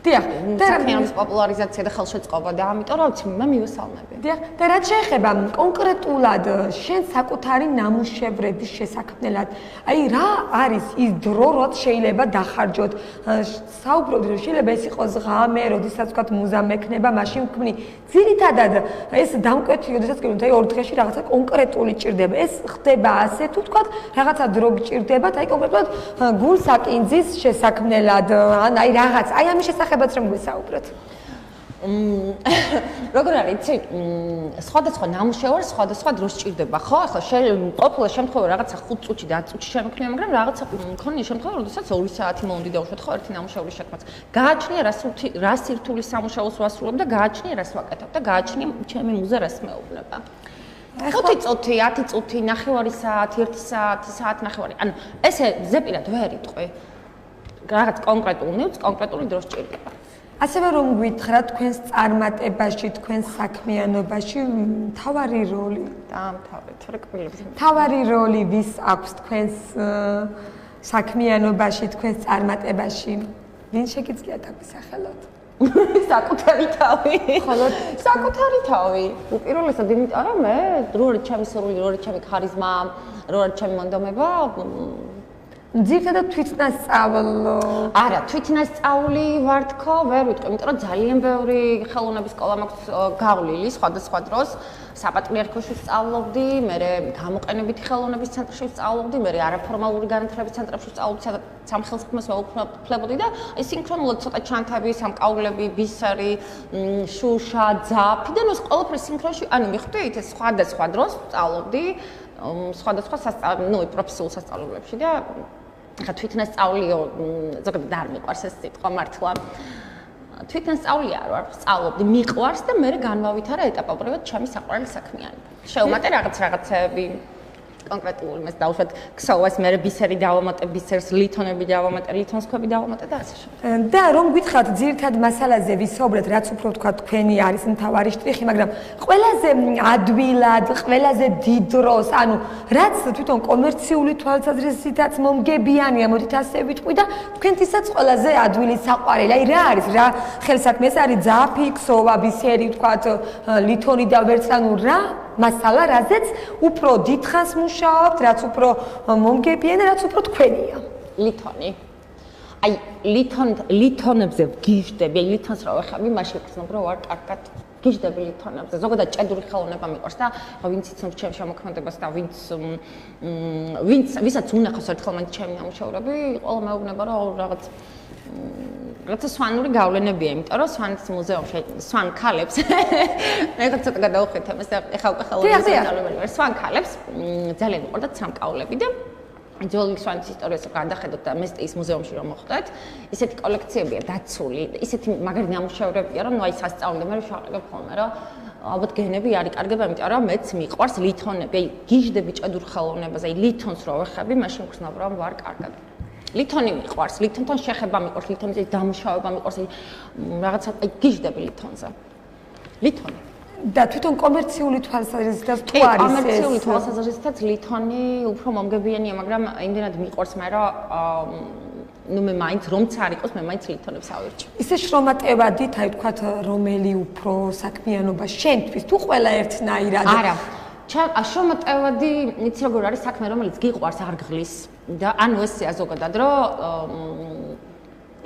დიახ,
საქმიანობის პოპულარიზაცია და ხელშეწყობა და ამიტომ რა ვიცი, მე მივესალმები.
დიახ, და რაც შეეხება კონკრეტულად შენ საკუთარი ნამუშევრების შესაქმნელად, აი რა არის ის დრო, როცა შეიძლება დახარჯოთ? საუბრობთ, რომ შეიძლება ეს იყოს ღამე, როდესაც ვთქვათ მუზა მექნება, მაშინ ვქმნი. ძირითადად ეს დამკვეთი, როდესაც გქონდეთ, აი 2 დღეში რაღაცა კონკრეტული ჭირდება. ეს ხდება ასე თუ ვთქვათ, რაღაცა დრო გჭირდებათ, აი კონკრეტულად გულსაკინძის შესაქმნელად, ან აი რაღაც, აი ამის შესახებ რომ გვესაუბროთ.
როგორ არის, იცი, სხვადასხვა ნამუშევარს სხვადასხვა დროს ჭირდება, ხო? ახლა ყოფილა შემთხვევა რაღაცა 5 წუთში და 10 წუთში შემექმნია, მაგრამ რაღაცა მქონია შემთხვევა, როდესაც 2 საათი მოუნდი დავუშვათ, ხო, ერთი ნამუშევრის შექმნას. გააჩნია რა სირთული სამუშაოს ვასრულებ და გააჩნია რას ვაკეთებ და გააჩნია ჩემი მუზა რას მეუბნება. 5 წუთი, 10 წუთი, ნახევარი საათი, 1 საათი, საათნახევარი. ანუ ესე ზეპირად ვერ იტყვი. რაღაც კონკრეტულ ნივთს კონკრეტული დროს ჭირდება.
ასევე რომ გვითხრათ თქვენს წარმატებაში, თქვენს საქმიანობაში მთავარი როლი
დაამთავრეთ რეკვილებს.
მთავარი როლი ვის აქვს თქვენს საქმიანობაში, თქვენს წარმატებაში? ვინ შეგიძლიათ აგვისახელოთ?
საკუთარი თავი. ხოლოდ საკუთარი თავი. უპირველესად იმიტომ რომ მე რო არის ჩემი სურვილი, რო არის ჩემი ქარიზმა, რო არის ჩემი მონდომება
ძირითადად თვითნასწავლო.
არა, თვითნასწავლი ვარ თქო, ვერ ვიტყვი, იმიტომ რომ ძალიან ბევრი ხელოვნების სკოლა მაქვს გავლილი სხვადასხვა დროს. საპატრიარქოში სწავლობდი, მე გამოყენებითი ხელოვნების ცენტრში სწავლობდი, მე არაფორმალური განათლების ცენტრებში სწავლობდი, სადაც სამხელსხმას ვეუფლებოდი და აი სინქრონულად ცოტა ჩანთები, სამკაულები, ბისერი, შუშა, ძაფი და ნუ ყველაფერი სინქრონში, ანუ მიხვდით, ეს სხვადასხვა დროს სწავლობდი, სხვადასხვა პროფესიულ სასწავლებლებში და ხა თვითნასწავლიო ზოგადად არ მიყვარს ეს სიტყვა მართლა. თვითნასწავლია არ ვარ, სწავლობდი, მიყვარს და მე განვავითარა ეტაპობრივად ჩემი საყვარელი საქმიანობა. შევუმატე რაღაცები კონკრეტულ იმას დავუშვათ ქსოვას, მე ბისერი დავამატე, ბისერს ლითონები დავამატე, ლითონს ქვები დავამატე და ასე შემდეგ.
და რომ გითხრათ ძირითად მასალაზე ვისაუბრეთ, რაც უფრო თქვა თქვენი არის მთავარი შტრიხი, მაგრამ ყველაზე ადვილად, ყველაზე დიდ დროს, ანუ რაც თვითონ კომერციული თვალსაზრისითაც მომგებიანია, მოდით ასე ვიტყვი და თქვენთვისაც ყველაზე ადვილი საყვარელი. აი რა არის, რა ხელსაქმე ეს არის ძაფი, ქსოვა, ბისერი, თქვათ ლითონი და ვერც, ანუ რა მასალა, რაზეც უფრო დიდხანს მუშაობთ, რაც უფრო მომგებიან და რაც უფრო თქვენია.
ლითონი. აი ლითონებზე ვგიჟდები, აი ლითონს რა ვეხები, მაშინ ვხსნობ, რომ ვარ კარგად გიჟდები ლითონებზე. ზოგადად ჭედური ხელოვნება მიყვარს და ვინც იცნობს ჩემს შემოქმედებას და ვისაც უნახავს ერთხელ მაინც ჩემი ნამუშევრები, ყველა მეუბნება, რომ რაღაცა სვანური გავლენებია, იმიტომ რომ სვანის მუზეუმში სვან ქალებს მე ცოტა გადავხეთ ამას და ეხლა უკვე ხელოვნების მასწავლებელი ვარ. სვან ქალებს ძალიან უყვარდათ სამკაულები და ძველი სვანის ისტორიას გადახედოთ და მესტიის მუზეუმში რომ მოხვდეთ, ისეთი კოლექციებია დაცული, ისეთი მაგარი ნამუშევრებია, რომ აი სასწავლებლად მე ვშავყებ ხოლმე, რომ ალბათ გენები არ იკარგება, იმიტომ რომ მეც მიყვარს ლითონები, აი გიჟდები ჭედურ ხელოვნებას, აი ლითონს რო ვეხები, მაშინ ვხსნობ, რომ ვარ კარგად. ლითონი მიყვარს, ლითონთან შეხება მიყვარს, ლითონის დამუშავება მიყვარს, რაღაცა აი გიჟდები ლითონზე. ლითონი.
და თვითონ კომერციული თვალსაზრისითაც თუ
კი,
არის ეს
კომერციული თვალსაზრისითაც ლითონი უფრო მომგებიანია, მაგრამ იმდენად მიყვარს მე, რომ ну მე მაინც რომც არ იყოს, მე მაინც ლითონებს ავირჩევ.
ისე შრომატევადით, აი თქვათ, რომელი უფრო საქმიანობა შენთვის თუ ყველა ერთნაირად?
არა. შრომატევადი, იცი როგორ არის საქმე, რომელიც გიყვარს არ ღლის და ანუ ესეა ზოგადად, რომ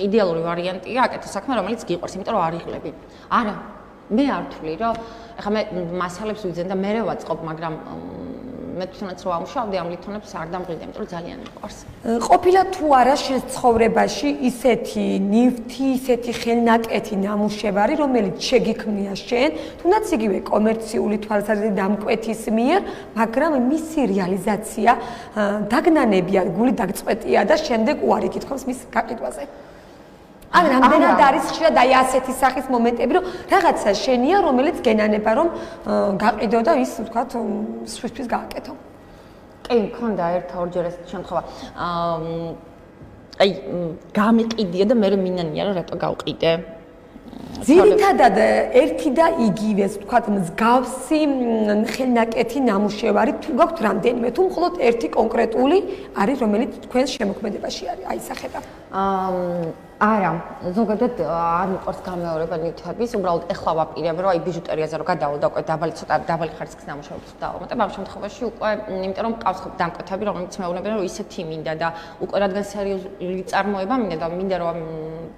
იდეალური ვარიანტია აკეთო საქმე, რომელიც გიყვარს, იმიტომ რომ არ იღლები. არა, მე არ ვთვლი, რომ ეხლა მე მასალებს ვიძენ და მე ვაწყობ, მაგრამ მე თვითონაც რო ამუშავდი ამ ლითონებს არ დამღლიდა, იმიტომ რომ ძალიან მიყვარს.
ყოფილა თუ არა შენ ცხოვრებაში ისეთი ნივთი, ისეთი ხელნაკეთი ნამუშევარი, რომელიც შეგიქმნია შენ, თუნდაც იგივე კომერციული თვალსაზრისით დამკვეთის მიერ, მაგრამ მისი რეალიზაცია დაგნანებია, გული დაგწყვეტია და შემდეგ უარი კითხავს მის გაყიდვაზე. ან რამდენად არის ხშირად აი ასეთი სახის მომენტები, რომ რაღაცა შენია, რომელიც გენანება, რომ გაყიდო და ის ვთქვათ, სხვისთვის გააკეთო.
კი, მქონდა ერთ-ორჯერ ეს შემთხვევა. აი, გამიყიდია და მე მინანია, რომ რატო გავყიდე.
ძირითადად ერთი და იგივეს, ვთქვათ, მსგავსი ხელნაკეთი ნამუშევარი თუ გაქვთ რამდენიმე, თუ მხოლოდ ერთი კონკრეტული არის, რომელიც თქვენს შემოქმედებაში არის აისახება.
არა, ზოგადად არ მიყვარს გამეორება ნივთების, უბრალოდ ეხლა ვაპირებ, რომ აი ბიჟუტერიაზე რომ გადავალ და უკვე დაბალი ხარისხის ნამუშევრებს დავამატებ, ამ შემთხვევაში უკვე, იმიტომ რომ მყავს დამკვეთები, რომელიც მეუბნებიან, რომ ისეთი მინდა და უკვე რადგან სერიოზული წარმოება მინდა და მინდა რომ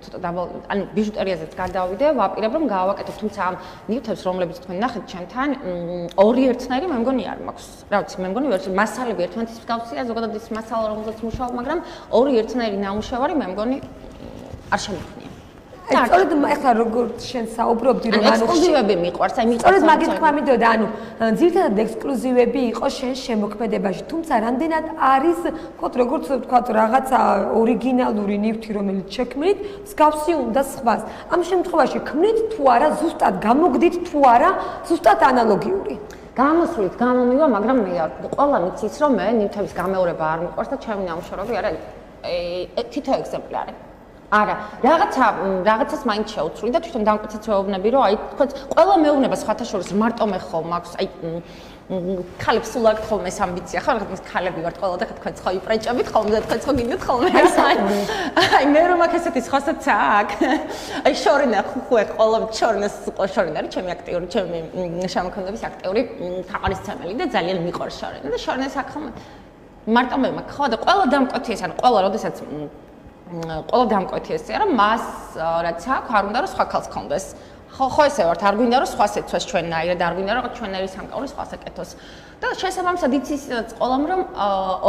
ცოტა ანუ ბიჟუტერიაზეც გადავიდე, ვაპირებ რომ გავაკეთებ, თუმცა ამ ნივთებს, რომლებიც თქვენ ნახეთ ჩემთან, ორი ერთნაირი მე მგონი არ მაქვს. რა ვიცი, მე მგონი მასალები ერთმანეთის მსგავსია, ზოგადად ის მასალა, რომელზეც მუშაობ, მაგრამ ორი ერთნაირი ნამუშევარი მე მგონი არ შემიძლია.
სწორედ ეხლა როგორც შენ საუბრობდი, რომ
ანუ ექსკლუზივები მიყვარს, აი მიყვარს.
სწორედ მაგით თქვა მინდოდა, ანუ ძირითადად ექსკლუზივები იყო შენ შემოქმედებაში, თუმცა რამდენად არის, ვთქვათ, როგორც ვთქვათ, რაღაცა ორიგინალური ნივთი, რომელიც შექმნით, მსგავსი უნდა სხვას. ამ შემთხვევაში ქმნით თუ არა, ზუსტად გამოგდით თუ არა, ზუსტად ანალოგიური.
გამოსვლით გამომივა, მაგრამ მე ყველა მიცის, რომ მე ნივთების გამეორება არ მიყვარს და ჩემი ნამუშევრები არა თითო ეგზემპლარი. არა, რაღაცას მაინც შეუცვლი და თვითონ დამკვეთსაც ვეუბნები, რომ აი თქვენ ყველა მეუბნება სხვათა შორის მარტო მე ხომ მაქვს, აი ქალებს სულ აქვს ხოლმე ეს ამბიცია, ხო, რაღაც ქალები ვართ ყველა და თქვენ ხო იპრეჭებით ხოლმე და თქვენ ხო გინდათ ხოლმე. აი მე რომ აქ ესეთი სხვასაც აქვს. აი შორინა ხუხუე ყველა შორინას შორინა არის ჩემი აქტიური, ჩემი შემოქმედების აქტიური თაყარისცემელი და ძალიან მიყვარს შორინა და შორინას აქ ხოლმე მარტო მე მაქვს, ხო და ყველა დამკვეთი ეს, ანუ ყველა როდესაც ყველა დამკვეთი ესეა, რომ მას რაც აქვს, არ უნდა რომ სხვა ქალს ქონდეს. ხო ესე ვართ, არ გვინდა რომ სხვას ეცვას ჩვენნაირად, არ გვინდა რომ ჩვენნაირი სამკაული სხვას ეკეთოს. და შესაბამისად იცის ყველამ რომ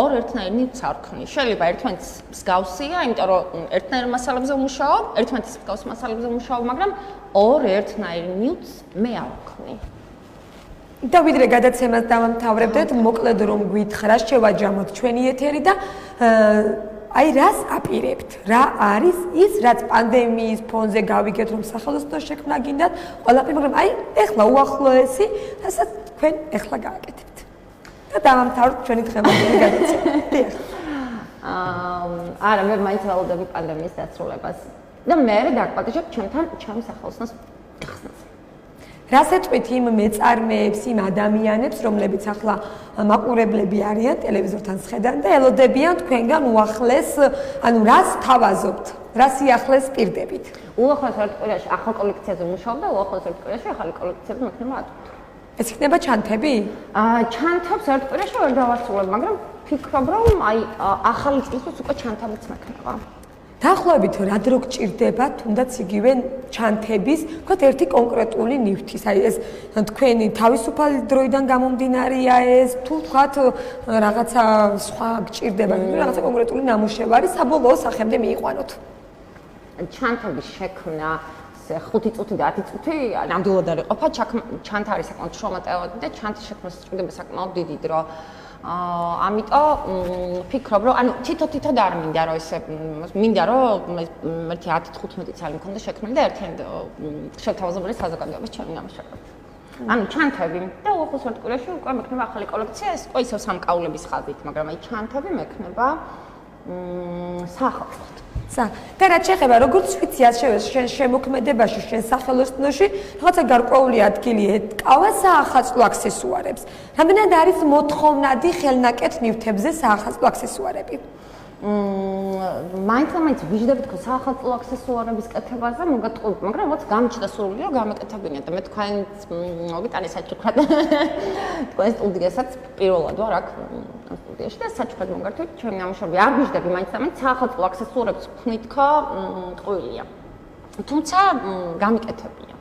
ორ ერთნაირ ნივთს არ ვქნი. შეიძლება ერთმანეთის მსგავსია, იმიტომ რომ ერთნაირ მასალებზე ვმუშაობ, ერთმანეთის მსგავს მასალებზე ვმუშაობ, მაგრამ ორ ერთნაირ ნივთს მე არ ვქნი.
და ვიდრე გადაცემას დავამთავრებდეთ, მოკლედ რომ გვითხრა, შევაჯამოთ ჩვენი ეთერი და აი რას აპირებთ? რა არის ის, რაც პანდემიის ფონზე გავიგეთ, რომ სახელოსნო შექმნა გინდათ, ყველაფერი, მაგრამ აი ეხლა უახლოესი, რასაც თქვენ ეხლა გააკეთებთ. და დავამთავროთ ჩვენი დღევანდელი გადაცემა.
არა, მე მაინც ველოდები პანდემიის დასრულებას და მე დაგპატიჟებ ჩემთან ჩემი სახელოსნოს გახსნას.
რას ეტყვით იმ მეწარმეებს, იმ ადამიანებს, რომლებიც ახლა მაყურებლები არიან ტელევიზორთან შედან და ელოდებიან თქვენგან უახლეს, ანუ რას თავაზობთ, რა სიახლეს პირდებით?
უახლოეს ერთ კვირაში ახალ კოლექციაზე მუშაობ და უახლოეს ერთ კვირაში ახალი კოლექციები მექნება ატვირთ.
ეს იქნება ჩანთები?
ჩანთებს ერთ კვირაში ვერ დავასრულებ, მაგრამ ფიქრობ, რომ აი ახალი წლისთვის უკვე ჩანთებიც მექნება.
დაახლოებით რა დრო გჭირდება თუნდაც იგივე ჩანთების, ვთქვათ, ერთი კონკრეტული ნივთის, აი ეს თქვენი თავისუფალი დროიდან გამომდინარეა ეს, თუ ვთქვათ, რაღაცა სხვა გჭირდება, რაღაცა კონკრეტული ნამუშევარი საბოლოო სახემდე მიიყვანოთ.
ჩანთების შექმნა 5 წუთი და 10 წუთი ნამდვილად არ იყოფა, ჩანთა არის საკმაოდ შრომატევადი და ჩანთის შექმნას სჭირდება საკმაოდ დიდი დრო. ამიტომ ფიქრობ, რომ ანუ თითო-თითოდ არ მინდა რომ ესე მინდა რომ ერთი 10-15 წელი მქონდა შექმნილი და ერთიან შეთავაზებული საზოგადოების ჩემი ნამუშევრები. ანუ ჩანთები და უახლოეს ერთ კვირაში უკვე მექნება ახალი კოლექცია, ეს უკვე ისევ სამკაულების ხაზით, მაგრამ აი ჩანთები მექნება საახალწლოდ.
და რაც შეეხება როგორც ვიცი შენ შემოქმედებაში შენ სახელოსნოში რაღაცა გარკვეული ადგილი ეთკავა საახალწლო აქსესუარებს. რამდენად არის მოთხოვნადი ხელნაკეთ ნივთებზე საახალწლო აქსესუარები?
მაინც ვიждები თქო საახალწლო აქსესუარების კეთებაზე მოგატყუებთ, მაგრამ როგორც გამიჩნდა სურვილი რომ გამეკეთებინეთ და მე თქვენს მოგიტანე საჩუქრად თქვენს სტუდიასაც პირველად ვარ აქ სტუდიაში და საჩუქრად მოგართვით ჩემი ნამუშევრები არ ვიждები მაინც საახალწლო აქსესუარებს ვქნით ხო ყოლია თუმცა გამიკეთებია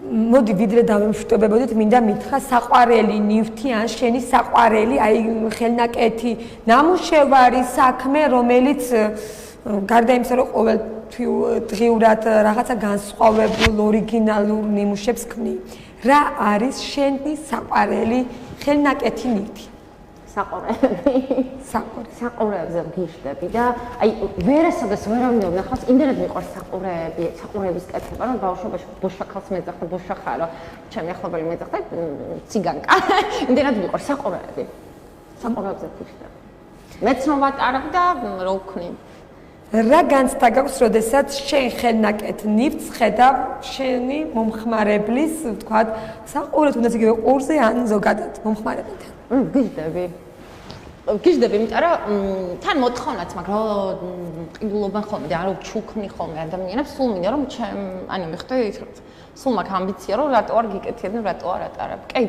მოდი ვიდრე დავემშვიდობებოდით მინდა მითხრა საყვარელი ნივთი ან შენი საყვარელი აი ხელნაკეთი ნამუშევარი საქმე რომელიც გარდა იმისა რომ ყოველდღიურად რაღაცა განსხვავებულ ორიგინალურ ნიმუშებს ქმნი რა არის შენი საყვარელი ხელნაკეთი ნივთი
საყურეებზე ვგიშდები და აი ვერასოდეს ვერავინ არ ნახავს იმდენად მიყვარს საყურეების კეთება რომ ბავშვობაში ბოშაქალს მეძახდა ბოშახა რომ ჩემი ახლობელი მეძახდა ციგანკა იმდენად მიყვარს საყურეებზე ვგიშდები მეც რომ ვატარებ და რო ვქნი
რა განცდა გაქვს როდესაც შენ ხელნაკეთ ნივთს ხედავ შენი მომხმარებლის ვთქვათ საყურე თუნდაც იგივე ყურზე ან ზოგადად მომხმარებელთან
ვგიშდები, იმიტომ რომ თან მოთხოვნაც მაქვს, რომ ყიდულობენ ხოლმე და არ ვჩუქნი ხოლმე ადამიანებს, სულ მინდა რომ ანუ მიხდე სულ მაქვს ამბიცია რომ რატო არ გიკეთებ და რატო არ ატარებ. კი,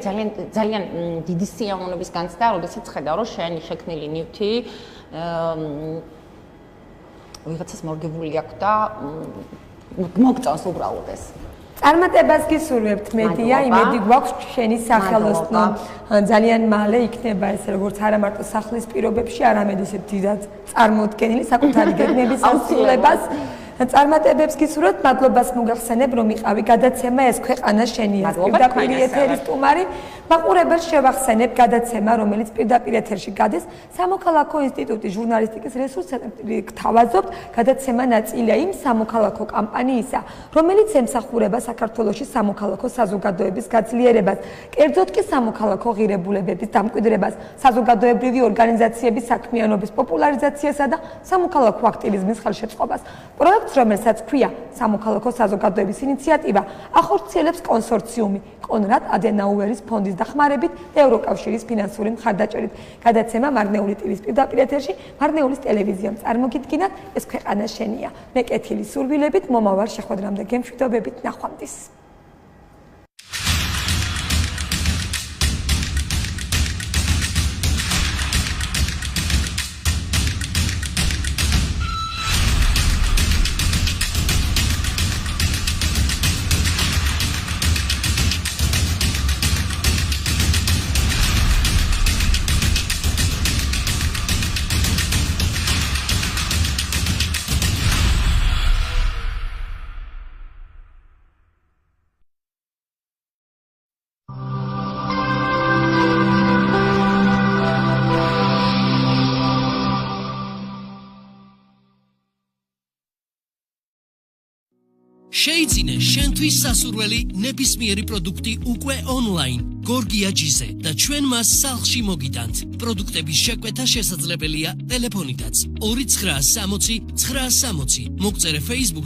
ძალიან დიდი სიამოვნების განცდა, როდესაც ხედავ რომ შენი შექმნილი ნივთი ვიღაცას მორგებული აქვს და მოგწონს უბრალოდ ეს.
წარმატებას გისურვებთ მედია, იმედი გვაქვს შენი სახელოსნო ძალიან მალე იქნება ეს როგორც არა მარტო სახლის პირობებში, არამედ ისე დიდად წარმოუდგენელი საკუთარი გეგმების ასრულებას. წარმატებებს გისურვებთ, მადლობას მოგახსენებ, რომ იყავი გადაცემა ეს ქვეყანა შენია. პირდაპირ ეთერის სტუმარი. მაყურებელს შევახსენებ გადაცემა, რომელიც პირდაპირ ეთერში გადის სამოქალაქო ინსტიტუტის ჟურნალისტიკის რესურს ცენტრი გთავაზობთ. გადაცემა ნაწილია იმ სამოქალაქო კამპანიისა, რომელიც ემსახურება საქართველოში სამოქალაქო საზოგადოების გაძლიერებას, კერძოდ კი სამოქალაქო ღირებულებების დამკვიდრებას, საზოგადოებრივი ორგანიზაციების საქმიანობის პოპულარიზაციასა და სამოქალაქო აქტივიზმის ხელშეწყობას. პროექტს, რომელსაც ქვია სამოქალაქო საზოგადოების ინიციატივა, ახორციელებს კონსორციუმი კონრად ადენაუერის ფონდის დახმარებით და ევროკავშირის ფინანსური მხარდაჭერით. გადაცემა მარნეული ტივის პირდაპირ ეთერში, მარნეულის ტელევიზიამ წარმოგიდგინათ, ეს ქვეყანა შენია. მე კეთილი სურვილებით, მომავალ შეხვედრამდე გემშვიდობებით, ნახვამდის.
შეიძინე შენთვის სასურველი ნებისმიერი პროდუქტი უკვე ონლაინ გორგია ჯიზე და ჩვენ მას სახლში მოგიტანთ. პროდუქტების შეკვეთა შესაძლებელია ტელეფონითაც 2960 960. მოგწერე Facebook